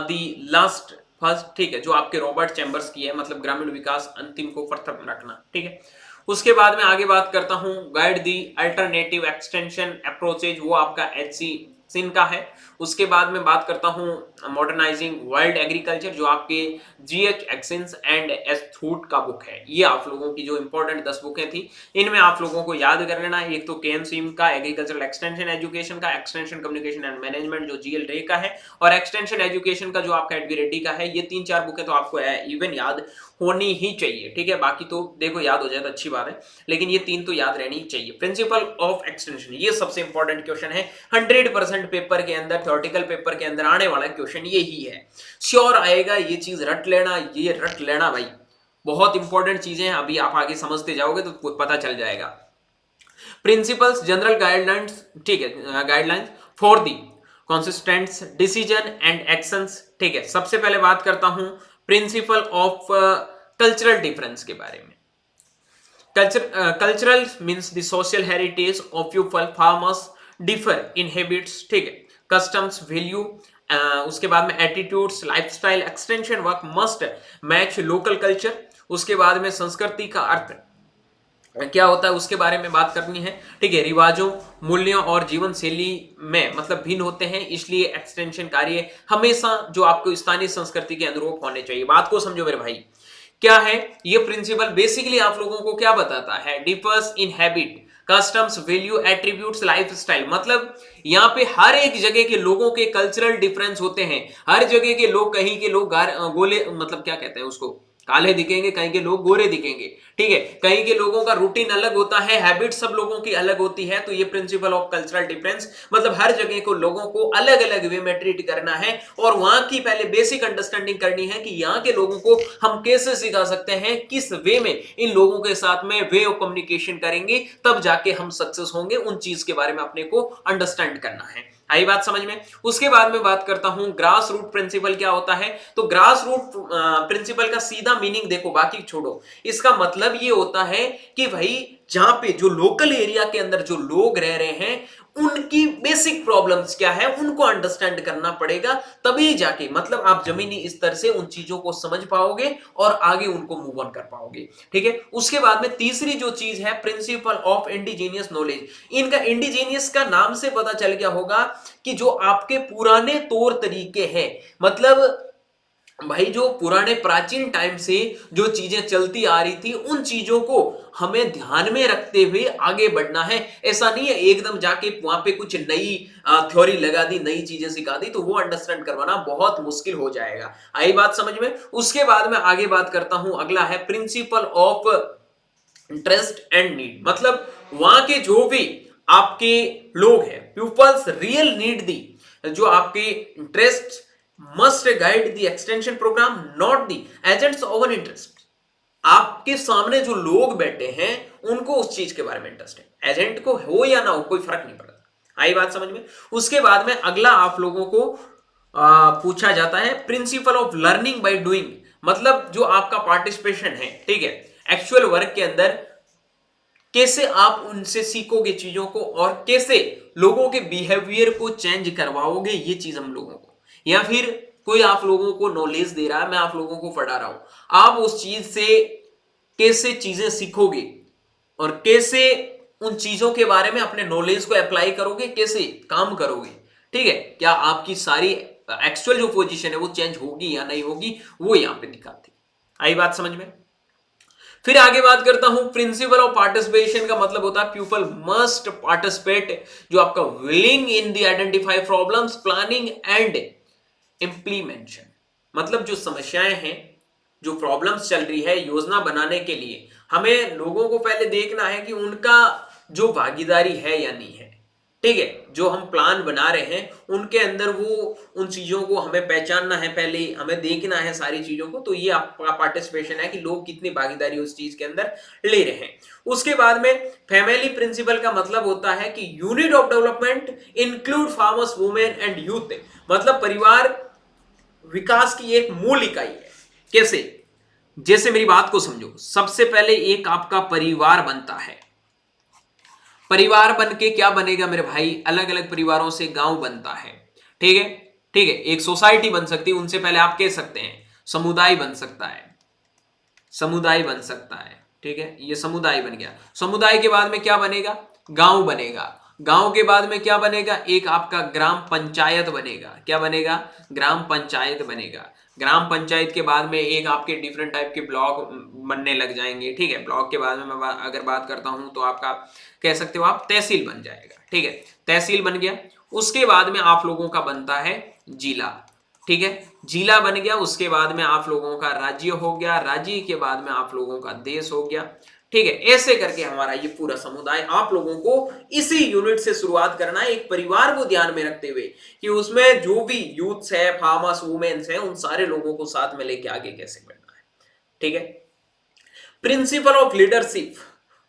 दी लास्ट फर्स्ट, ठीक है, जो आपके रॉबर्ट चैम्बर्स की है, मतलब ग्रामीण विकास अंतिम को प्रथम रखना, ठीक है। उसके बाद में आगे बात करता हूं गाइड दी अल्टरनेटिव एक्सटेंशन अप्रोचेज, वो आपका एच.सी. सिंह का है। उसके बाद में बात करता हूं मॉडर्नाइजिंग वर्ल्ड एग्रीकल्चर, जो आपके जी.एच. एक्सेंस एंड एस थूट का बुक है। ये आप लोगों की जो इंपॉर्टेंट 10 बुकें थी, इनमें आप लोगों को याद कर लेना। एक तो के.एन. सिंह का एग्रीकल्चरल एक्सटेंशन एजुकेशन का, एक्सटेंशन कम्युनिकेशन एंड मैनेजमेंट जो जी.एल. रे का है, और एक्सटेंशन एजुकेशन का जो आपका एडवी रेड्डी का है। ये 3-4 बुकें तो आपको इवन याद होनी ही चाहिए, ठीक है, बाकी तो देखो याद हो जाए तो अच्छी बात है, लेकिन ये 3 तो याद रहनी चाहिए। प्रिंसिपल ऑफ एक्सटेंशन, ये सबसे इंपॉर्टेंट क्वेश्चन है, 100% पेपर के अंदर, थ्योरेटिकल पेपर के अंदर आने वाला क्वेश्चन यही है, श्योर आएगा, ये चीज रट लेना, ये रट लेना भाई, बहुत इंपॉर्टेंट चीजें हैं, अभी आप आगे समझते जाओगे तो पता चल जाएगा। प्रिंसिपल्स जनरल गाइडलाइंस, ठीक है, guidelines for the consistent decision and actions, ठीक है। सबसे पहले बात करता हूं प्रिंसिपल ऑफ कल्चरल डिफरेंस के बारे में। Cultural means the social heritage of people, farmers differ in habits, ठीक है, कस्टम्स, वैल्यू, उसके बाद में attitudes, lifestyle, extension work must match local culture. उसके बाद में संस्कृति का अर्थ क्या होता है उसके बारे में बात करनी है, ठीक है, रिवाजों, मूल्यों और जीवन शैली में मतलब भिन्न होते हैं, इसलिए एक्सटेंशन कार्य हमेशा जो आपको स्थानीय संस्कृति के अनुरूप होने चाहिए। बात को समझो मेरे भाई, क्या है ये प्रिंसिपल, बेसिकली आप लोगों को क्या बताता है, differs in habit, customs, value, attributes, lifestyle, मतलब यहाँ पे हर एक जगह के लोगों के कल्चरल डिफरेंस होते हैं। हर जगह के लोग, कहीं के लोग गोले, मतलब क्या कहते हैं उसको, काले दिखेंगे, कहीं के लोग गोरे दिखेंगे, ठीक है। कहीं के लोगों का रूटीन अलग होता है, हैबिट सब लोगों की अलग होती है। तो ये प्रिंसिपल ऑफ कल्चरल डिफरेंस, मतलब हर जगह को लोगों को अलग अलग वे में ट्रीट करना है और वहां की पहले बेसिक अंडरस्टैंडिंग करनी है कि यहाँ के लोगों को हम कैसे सिखा सकते हैं, किस वे में इन लोगों के साथ में वे ऑफ कम्युनिकेशन करेंगे, तब जाके हम सक्सेस होंगे। उन चीज के बारे में अपने को अंडरस्टैंड करना है। आई बात समझ में। उसके बाद में बात करता हूं ग्रास रूट प्रिंसिपल क्या होता है। तो ग्रास रूट प्रिंसिपल का सीधा मीनिंग देखो, बाकी छोड़ो, इसका मतलब ये होता है कि भाई जहां पे जो लोकल एरिया के अंदर जो लोग रह रहे हैं उनकी बेसिक प्रॉब्लम्स क्या है उनको अंडरस्टैंड करना पड़ेगा, तभी जाके मतलब आप जमीनी स्तर से उन चीजों को समझ पाओगे और आगे उनको मूव ऑन कर पाओगे, ठीक है। उसके बाद में तीसरी जो चीज है प्रिंसिपल ऑफ इंडिजीनियस नॉलेज। इनका इंडिजीनियस का नाम से पता चल गया होगा कि जो आपके पुराने तौर तरीके हैं, मतलब भाई जो पुराने प्राचीन टाइम से जो चीजें चलती आ रही थी उन चीजों को हमें ध्यान में रखते हुए आगे बढ़ना है। ऐसा नहीं है एकदम जाके वहां पे कुछ नई थ्योरी लगा दी, नई चीजें सिखा दी, तो वो अंडरस्टैंड करवाना बहुत मुश्किल हो जाएगा। आई बात समझ में। उसके बाद में आगे बात करता हूं, अगला है principle of interest and need. मतलब वहां के जो भी आपके लोग हैं, पीपल्स रियल नीड दी, जो आपके interest must guide the extension programme, not the agents of an interest. आपके सामने जो लोग बैठे हैं उनको उस चीज के बारे में इंटरेस्ट है, एजेंट को हो या ना हो कोई फर्क नहीं पड़ता। आई बात समझ में। उसके बाद में अगला आप लोगों को पूछा जाता है principle of learning by doing. मतलब जो आपका पार्टिसिपेशन है, ठीक है, एक्चुअल वर्क के अंदर कैसे आप उनसे सीखोगे चीजों को और कैसे लोगों के बिहेवियर को चेंज करवाओगे, ये चीज हम लोगों को, या फिर कोई आप लोगों को नॉलेज दे रहा है, मैं आप लोगों को पढ़ा रहा हूं, आप उस चीज से कैसे चीजें सीखोगे और कैसे उन चीजों के बारे में अपने नॉलेज को अप्लाई करोगे, कैसे काम करोगे, ठीक है। क्या आपकी सारी एक्चुअल जो पोजीशन है वो चेंज होगी या नहीं होगी, वो यहां पे दिखाती। आई बात समझ में। फिर आगे बात करता हूं प्रिंसिपल ऑफ पार्टिसिपेशन का मतलब होता है पीपल मस्ट पार्टिसिपेट, जो आपका willing in the identify problems, planning and implementation. मतलब जो समस्याएं हैं, जो प्रॉब्लम्स चल रही है, योजना बनाने के लिए हमें लोगों को पहले देखना है कि उनका जो भागीदारी है या नहीं है, ठीक है। जो हम प्लान बना रहे हैं उनके अंदर वो उन चीजों को हमें पहचानना है, पहले हमें देखना है सारी चीजों को। तो ये आपका पार्टिसिपेशन है कि लोग कितनी भागीदारी उस चीज के अंदर ले रहे हैं। उसके बाद में फैमिली प्रिंसिपल का मतलब होता है कि unit of development include farmers, women and youth. मतलब परिवार विकास की एक मूल इकाई है। कैसे? जैसे मेरी बात को समझो, सबसे पहले एक आपका परिवार बनता है। परिवार बन के क्या बनेगा मेरे भाई? अलग अलग परिवारों से गांव बनता है, ठीक है। ठीक है, एक सोसाइटी बन सकती है, उनसे पहले आप कह सकते हैं समुदाय बन सकता है, समुदाय बन सकता है, ठीक है। ये समुदाय बन गया। समुदाय के बाद में क्या बनेगा? गांव बनेगा। गांव के बाद में क्या बनेगा? एक आपका ग्राम पंचायत बनेगा। क्या बनेगा? ग्राम पंचायत बनेगा। ग्राम पंचायत के बाद में एक आपके डिफरेंट टाइप के ब्लॉक बनने लग जाएंगे, ठीक है। ब्लॉक के बाद में मैं अगर बात करता हूं तो आपका कह सकते हो आप तहसील बन जाएगा, ठीक है। तहसील बन गया। उसके बाद में आप लोगों का बनता है जिला, ठीक है। जिला बन गया। उसके बाद में आप लोगों का राज्य हो गया। राज्य के बाद में आप लोगों का देश हो गया, ठीक है। ऐसे करके हमारा ये पूरा समुदाय, आप लोगों को इसी यूनिट से शुरुआत करना है, एक परिवार को ध्यान में रखते हुए कि उसमें जो भी यूथ्स है, फार्मर्स, वुमेन्स है, उन सारे लोगों को साथ में लेके आगे कैसे बढ़ना है, ठीक है। Principle of leadership,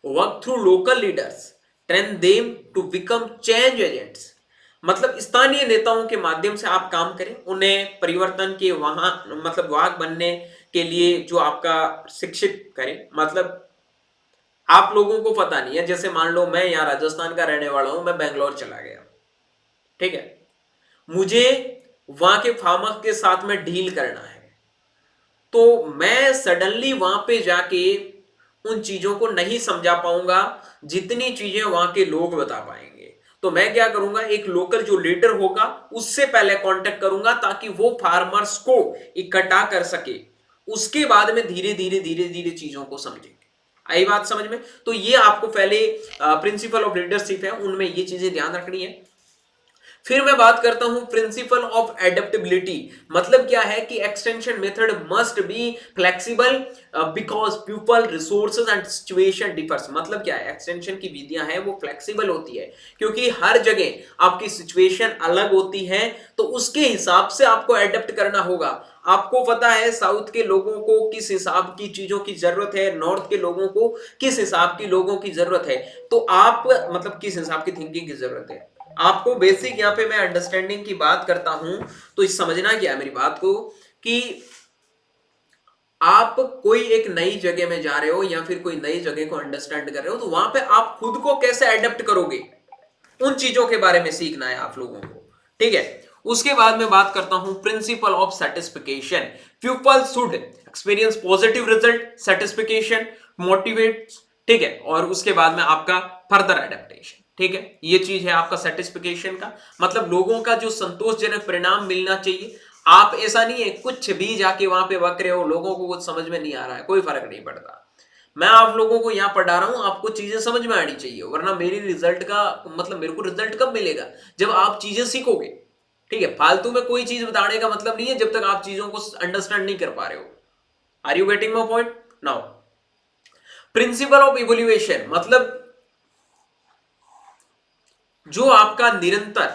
work through local leaders, train them to become change agents. मतलब स्थानीय नेताओं के माध्यम से आप काम करें, उन्हें परिवर्तन के वहां मतलब वाहक बनने के लिए जो आपका शिक्षित करें। मतलब आप लोगों को पता नहीं है, जैसे मान लो मैं यहाँ राजस्थान का रहने वाला हूं, मैं बेंगलोर चला गया, ठीक है। मुझे वहां के फार्मर के साथ में डील करना है, तो मैं सडनली वहां पे जाके उन चीजों को नहीं समझा पाऊंगा जितनी चीजें वहां के लोग बता पाएंगे। तो मैं क्या करूंगा, एक लोकल जो लीडर होगा उससे पहले कांटेक्ट करूंगा ताकि वो फार्मर्स को इकट्ठा कर सके। उसके बाद में धीरे धीरे धीरे धीरे चीजों को समझेंगे। आई बात समझ में। तो ये आपको पहले प्रिंसिपल ऑफ लीडरशिप है, उनमें ये चीजें ध्यान रखनी है। फिर मैं बात करता हूं प्रिंसिपल ऑफ एडेप्टेबिलिटी। मतलब क्या है कि extension method must be flexible because people resources and situation differs. मतलब क्या है, एक्सटेंशन की विधियां हैं वो फ्लेक्सिबल होती है क्योंकि हर जगह आपकी सिचुएशन अलग होती है, तो उसके हिसाब से आपको एडेप्ट करना होगा। आपको पता है साउथ के लोगों को किस हिसाब की चीजों की जरूरत है, नॉर्थ के लोगों को किस हिसाब की लोगों की जरूरत है, तो आप मतलब किस हिसाब की थिंकिंग की जरूरत है। आपको बेसिक यहां पे मैं अंडरस्टैंडिंग की बात करता हूं, तो समझना क्या है मेरी बात को, कि आप कोई एक नई जगह में जा रहे हो या फिर कोई नई जगह को अंडरस्टैंड कर रहे हो, तो वहां पे आप खुद को कैसे अडेप्ट करोगे, उन चीजों के बारे में सीखना है आप लोगों को। ठीक है, उसके बाद में बात करता हूं principle of satisfaction. People should experience positive result, satisfaction motivates. ठीक है, और उसके बाद में आपका फर्दर एडेप्टेशन। ठीक है, ये चीज है आपका सेटिस्फिकेशन का मतलब लोगों का जो संतोषजनक परिणाम मिलना चाहिए। आप ऐसा नहीं है कुछ भी जाके वहां पे बक रहे हो, लोगों को कुछ समझ में नहीं आ रहा है, कोई फर्क नहीं पड़ता। मैं आप लोगों को यहां पढ़ा रहा हूं, आपको चीजें समझ में आनी चाहिए, वरना मेरी रिजल्ट का मतलब मेरे को रिजल्ट कब मिलेगा, जब आप चीजें सीखोगे। ठीक है, फालतू में कोई चीज बताने का मतलब नहीं है जब तक आप चीजों को अंडरस्टैंड नहीं कर पा रहे हो। Are you getting my point now? Principle of evaluation मतलब जो आपका निरंतर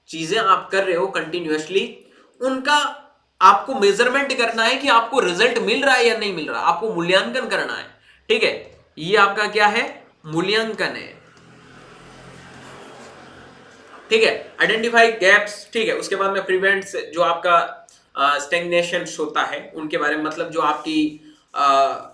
चीजें आप कर रहे हो कंटिन्यूअसली, उनका आपको मेजरमेंट करना है कि आपको रिजल्ट मिल रहा है या नहीं मिल रहा, आपको मूल्यांकन करना है। ठीक है, ये आपका क्या है, मूल्यांकन है। ठीक है, आइडेंटिफाई गैप्स। ठीक है, उसके बाद में प्रिवेंट्स, जो आपका स्टेग्नेशन होता है उनके बारे में, मतलब जो आपकी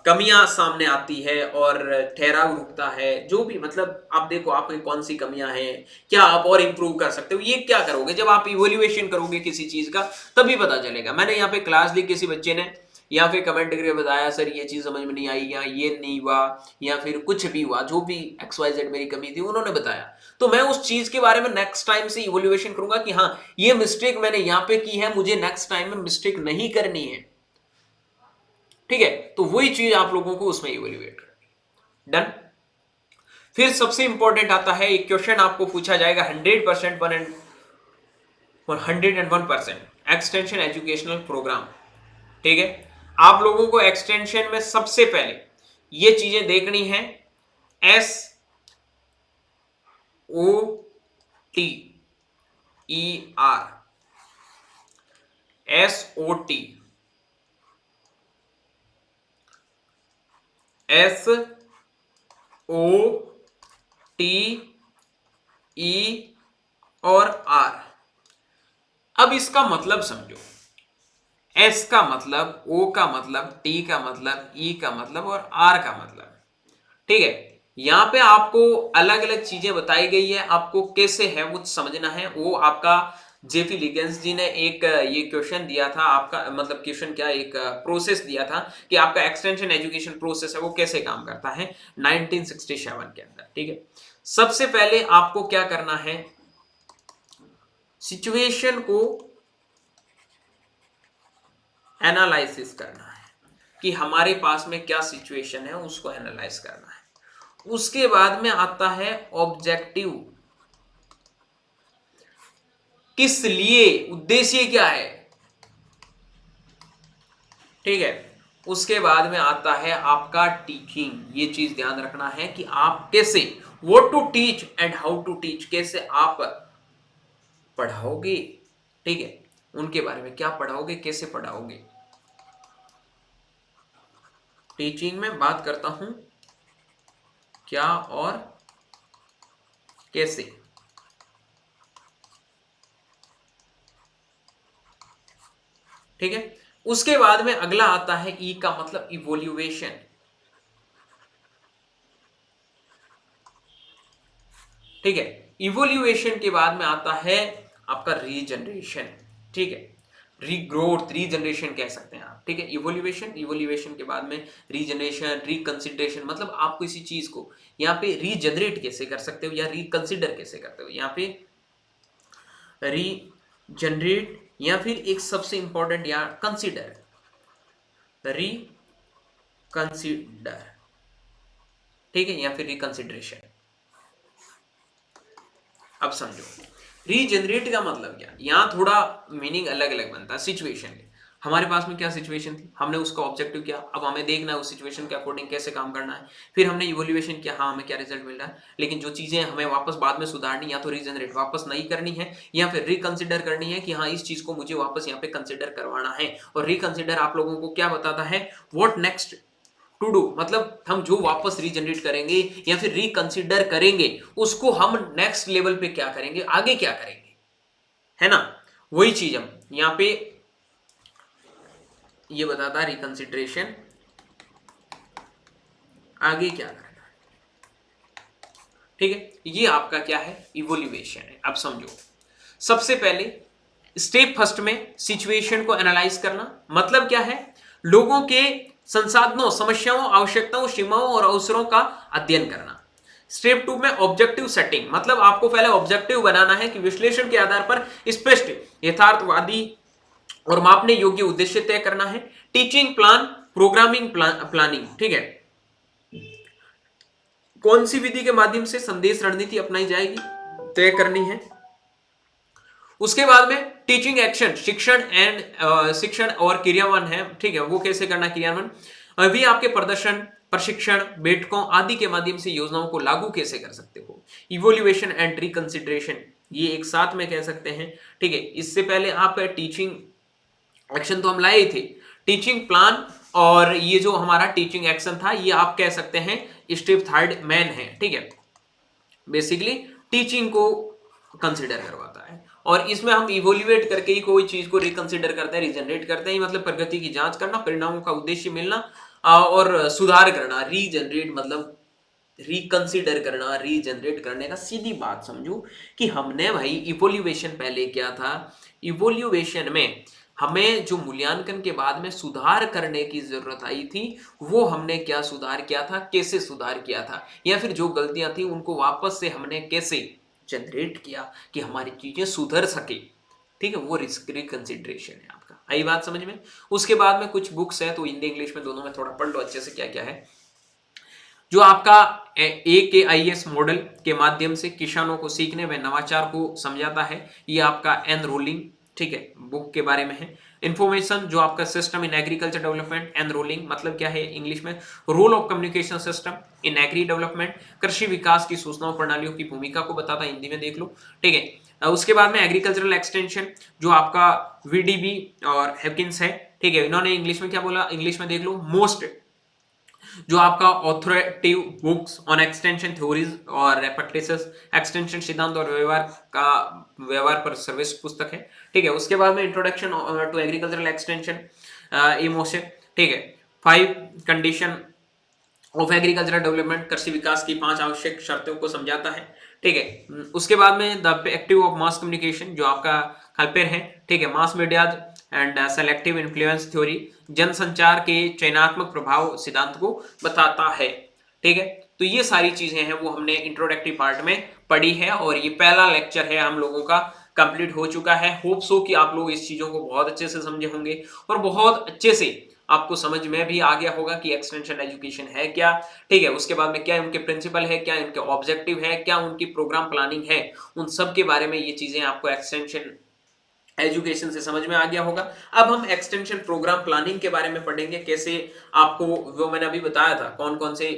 कमियां सामने आती है और ठहराव रुकता है, जो भी मतलब आप देखो आपकी कौन सी कमियां हैं, क्या आप और इंप्रूव कर सकते हो। ये क्या करोगे जब आप इवोल्यूएशन करोगे किसी चीज का, तभी पता चलेगा। मैंने यहाँ पे क्लास ली, किसी बच्चे ने या फिर कमेंट करके बताया सर ये चीज समझ में नहीं आई, या ये नहीं हुआ, या फिर कुछ भी हुआ, जो भी XYZ मेरी कमी थी उन्होंने बताया, तो मैं उस चीज के बारे में नेक्स्ट टाइम से इवोल्यूएशन करूंगा कि हाँ ये मिस्टेक मैंने यहां पे की है, मुझे नेक्स्ट टाइम में मिस्टेक नहीं करनी है। ठीक है, तो वही चीज आप लोगों को उसमें इवोल्यूएट करनी। डन। फिर सबसे इंपॉर्टेंट आता है, एक क्वेश्चन आपको पूछा जाएगा 100% 101% एक्सटेंशन एजुकेशनल प्रोग्राम। ठीक है, आप लोगों को एक्सटेंशन में सबसे पहले ये चीजें देखनी है, SOTER, SOTE और R। अब इसका मतलब समझो, S का मतलब, O का मतलब, T का मतलब, E का मतलब और R का मतलब। ठीक है, यहां पे आपको अलग अलग चीजें बताई गई है, आपको कैसे है वो समझना है। वो आपका जेफी लिगेंस जी ने एक ये क्वेश्चन दिया था आपका, मतलब क्वेश्चन क्या, एक प्रोसेस दिया था कि आपका एक्सटेंशन एजुकेशन प्रोसेस है वो कैसे काम करता है 1967 के अंदर। ठीक है, सबसे पहले आपको क्या करना है, सिचुएशन को एनालिसिस करना है कि हमारे पास में क्या सिचुएशन है, उसको एनालाइज करना है। उसके बाद में आता है ऑब्जेक्टिव, किस लिए, उद्देश्य क्या है। ठीक है, उसके बाद में आता है आपका टीचिंग। ये चीज ध्यान रखना है कि आप कैसे, what to teach and how to teach, कैसे आप पढ़ाओगे। ठीक है, उनके बारे में क्या पढ़ाओगे, कैसे पढ़ाओगे। टीचिंग में बात करता हूं क्या और कैसे। ठीक है, उसके बाद में अगला आता है ई का मतलब इवोल्यूएशन। ठीक है, इवोल्यूएशन के बाद में आता है आपका रीजनरेशन। ठीक है, रीग्रोथ, रीजनरेशन कह सकते हैं आप। ठीक है, इवोल्यूएशन, इवोल्यूएशन के बाद में रीजनरेशन, रिकंसिडरेशन, मतलब आप किसी चीज को यहाँ पे रीजनरेट कैसे कर सकते हो या रिकंसिडर कैसे करते हो। यहाँ पे रीजनरेट या फिर एक सबसे इंपॉर्टेंट यहाँ कंसिडर, रिकंसिडर। ठीक है, या फिर रिकंसिडरेशन। अब समझो, रीजनरेट का मतलब क्या, यहाँ थोड़ा मीनिंग अलग अलग बनता है। सिचुएशन हमारे पास में क्या सिचुएशन थी, हमने उसका ऑब्जेक्टिव किया, अब हमें देखना है उस सिचुएशन के अकॉर्डिंग कैसे काम करना है, फिर हमने इवोल्यूएशन किया, हाँ हमें क्या रिजल्ट मिल रहा है, लेकिन जो चीजें हमें वापस बाद में सुधारनी, या तो रीजनरेट वापस नहीं करनी है, या फिर रिकंसिडर करनी है कि हाँ इस चीज को मुझे वापस यहाँ पे कंसिडर करवाना है। और रिकंसिडर आप लोगों को क्या बताता है, व्हाट नेक्स्ट टू डू, मतलब हम जो वापस रीजनरेट करेंगे या फिर रिकंसिडर करेंगे, उसको हम नेक्स्ट लेवल पे क्या करेंगे, आगे क्या करेंगे, है ना। वही चीज हम यहाँ पे ये बताता है, रिकंसिडरेशन आगे क्या करना है। ठीक है, ये आपका क्या है, इवोल्यूएशन है। अब समझो, सबसे पहले स्टेप फर्स्ट में सिचुएशन को एनालाइज करना, मतलब क्या है, लोगों के संसाधनों, समस्याओं, आवश्यकताओं, सीमाओं और अवसरों का अध्ययन करना। स्टेप 2 में ऑब्जेक्टिव सेटिंग, मतलब आपको पहले ऑब्जेक्टिव बनाना है कि विश्लेषण के आधार पर स्पष्ट, यथार्थवादी और मापने योग्य उद्देश्य तय करना है। टीचिंग प्लान, प्रोग्रामिंग प्लानिंग, ठीक है, कौन सी विधि के माध्यम से संदेश रणनीति अपनाई जाएगी, तय करनी है। उसके बाद में टीचिंग एक्शन, शिक्षण और क्रियान्वयन है, ठीक है, वो कैसे करना क्रियान्वयन, अभी आपके प्रदर्शन, प्रशिक्षण, बैठकों आदि के माध्यम से योजनाओं को लागू कैसे कर सकते हो। इवोल्यूएशन एंड रिकंसिडरेशन, ये एक साथ में कह सकते हैं। ठीक है, इससे पहले आप टीचिंग एक्शन तो हम लाए थे, टीचिंग प्लान और ये जो हमारा टीचिंग एक्शन था, ये आप कह सकते हैं स्टेप थर्ड मैन है। ठीक है, बेसिकली टीचिंग को कंसिडर करवाता है, और इसमें हम इवोल्यूएट करके ही कोई चीज को रिकंसिडर करते हैं, रिजनरेट करते हैं, मतलब प्रगति की जांच करना, परिणामों का उद्देश्य मिलना और सुधार करना। रीजनरेट मतलब रिकंसिडर करना, रीजनरेट करने का सीधी बात समझो कि हमने भाई इवोल्यूएशन पहले क्या था, इवोल्यूएशन में हमें जो मूल्यांकन के बाद में सुधार करने की जरूरत आई थी, वो हमने क्या सुधार किया था, कैसे सुधार किया था, या फिर जो गलतियां थी उनको वापस से हमने कैसे जनरेट किया कि हमारी चीजें सुधर सके। ठीक है, वो रिकंसिडरेशन है आपका। आई बात समझ में। उसके बाद में कुछ बुक्स है, तो हिंदी इंग्लिश में दोनों में थोड़ा पढ़ लो अच्छे से क्या क्या है। जो आपका AKIS मॉडल के माध्यम से किसानों को सीखने व नवाचार को समझाता है, ये आपका एन रोलिंग, ठीक है, बुक के बारे में है। इंफॉर्मेशन, जो आपका system in agriculture development, enrolling मतलब क्या है इंग्लिश में, role of communication system in agri development, कृषि विकास की सूचनाओं प्रणालियों की भूमिका को बताता है, हिंदी में देख लो। ठीक है, उसके बाद में एग्रीकल्चरल एक्सटेंशन, जो आपका VDB और हैकिंस है। ठीक है, इन्होंने इंग्लिश में क्या बोला, इंग्लिश में देख लो, मोस्ट, जो आपका authoritative books on extension theories और प्रैक्टिसेस, एक्सटेंशन सिद्धांत और व्यवहार पर सर्विस पुस्तक है। ठीक है, उसके बाद में इंट्रोडक्शन टू एग्रीकल्चरल एक्सटेंशन, इमोसे। ठीक है, 5 कंडीशन ऑफ एग्रीकल्चरल डेवलपमेंट, कृषि विकास की 5 आवश्यक शर्तों को समझाता है। ठीक है, उसके बाद में the active of mass communication, जो आपका खलपेर है। ठीक है, mass media and selective influence theory, जनसंचार के चयनात्मक प्रभाव सिद्धांत को बताता है। ठीक है, तो ये सारी चीजें हैं वो हमने इंट्रोडक्टरी पार्ट में पढ़ी है, और ये पहला लेक्चर है हम लोगों का, कंप्लीट हो चुका है। होप सो कि आप लोग इस चीजों को बहुत अच्छे से समझे होंगे और बहुत अच्छे से आपको समझ में भी आ गया होगा कि एक्सटेंशन एजुकेशन है क्या। ठीक है, उसके बाद में क्या उनके प्रिंसिपल है, क्या उनके ऑब्जेक्टिव है, क्या उनकी प्रोग्राम प्लानिंग है, उन सब के बारे में ये चीजें आपको एक्सटेंशन एजुकेशन से समझ में आ गया होगा। अब हम एक्सटेंशन प्रोग्राम प्लानिंग के बारे में पढ़ेंगे, कैसे आपको, वो मैंने अभी बताया था कौन कौन से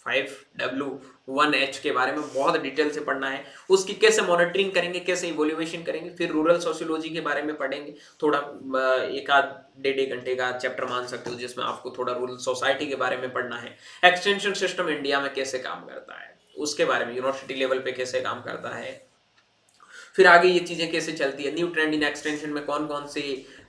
5W1H के बारे में बहुत डिटेल से पढ़ना है, उसकी कैसे मॉनिटरिंग करेंगे, कैसे इवोल्यूएशन करेंगे। फिर रूरल सोशियोलॉजी के बारे में पढ़ेंगे, थोड़ा एक आध डेढ़ घंटे का चैप्टर मान सकते हो, जिसमें आपको थोड़ा रूरल सोसाइटी के बारे में पढ़ना है। एक्सटेंशन सिस्टम इंडिया में कैसे काम करता है उसके बारे में, यूनिवर्सिटी लेवल पे कैसे काम करता है, फिर आगे ये चीजें कैसे चलती है, न्यू ट्रेंड इन एक्सटेंशन में कौन कौन से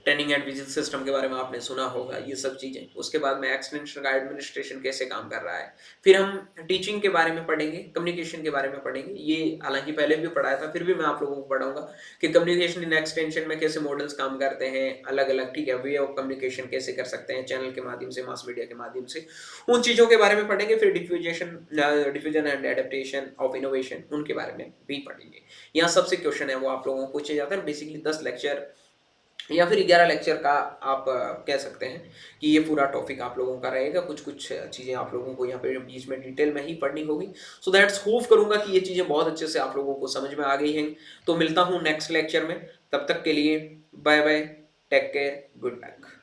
ट्रेनिंग एंड विजिट सिस्टम के बारे में आपने सुना होगा, ये सब चीजें। उसके बाद में एक्सटेंशन का एडमिनिस्ट्रेशन कैसे काम कर रहा है। फिर हम टीचिंग के बारे में पढ़ेंगे, कम्युनिकेशन के बारे में पढ़ेंगे, ये हालांकि पहले भी पढ़ाया था, फिर भी मैं आप लोगों को पढ़ाऊंगा कि कम्युनिकेशन इन एक्सटेंशन में कैसे मॉडल्स काम करते हैं अलग अलग। ठीक है, वे ऑफ कम्युनिकेशन कैसे कर सकते हैं चैनल के माध्यम से, मास मीडिया के माध्यम से, उन चीजों के बारे में पढ़ेंगे। फिर diffusion and adaptation of innovation, उनके बारे में भी पढ़ेंगे। यहाँ सबसे क्वेश्चन है वो आप लोगों को पूछे जाते हैं। बेसिकली 10 लेक्चर या फिर 11 लेक्चर का आप कह सकते हैं कि ये पूरा टॉपिक आप लोगों का रहेगा। कुछ-कुछ चीज़ें आप लोगों को यहाँ पे बीच में डिटेल में ही पढ़नी होगी। सो दैट्स होप करूँगा कि ये चीज़ें बहुत अच्छे से आप लोगों को समझ में आ गई हैं। तो मिलता हूँ नेक्स्ट लेक्चर में, तब तक के लिए bye bye, take care, good luck.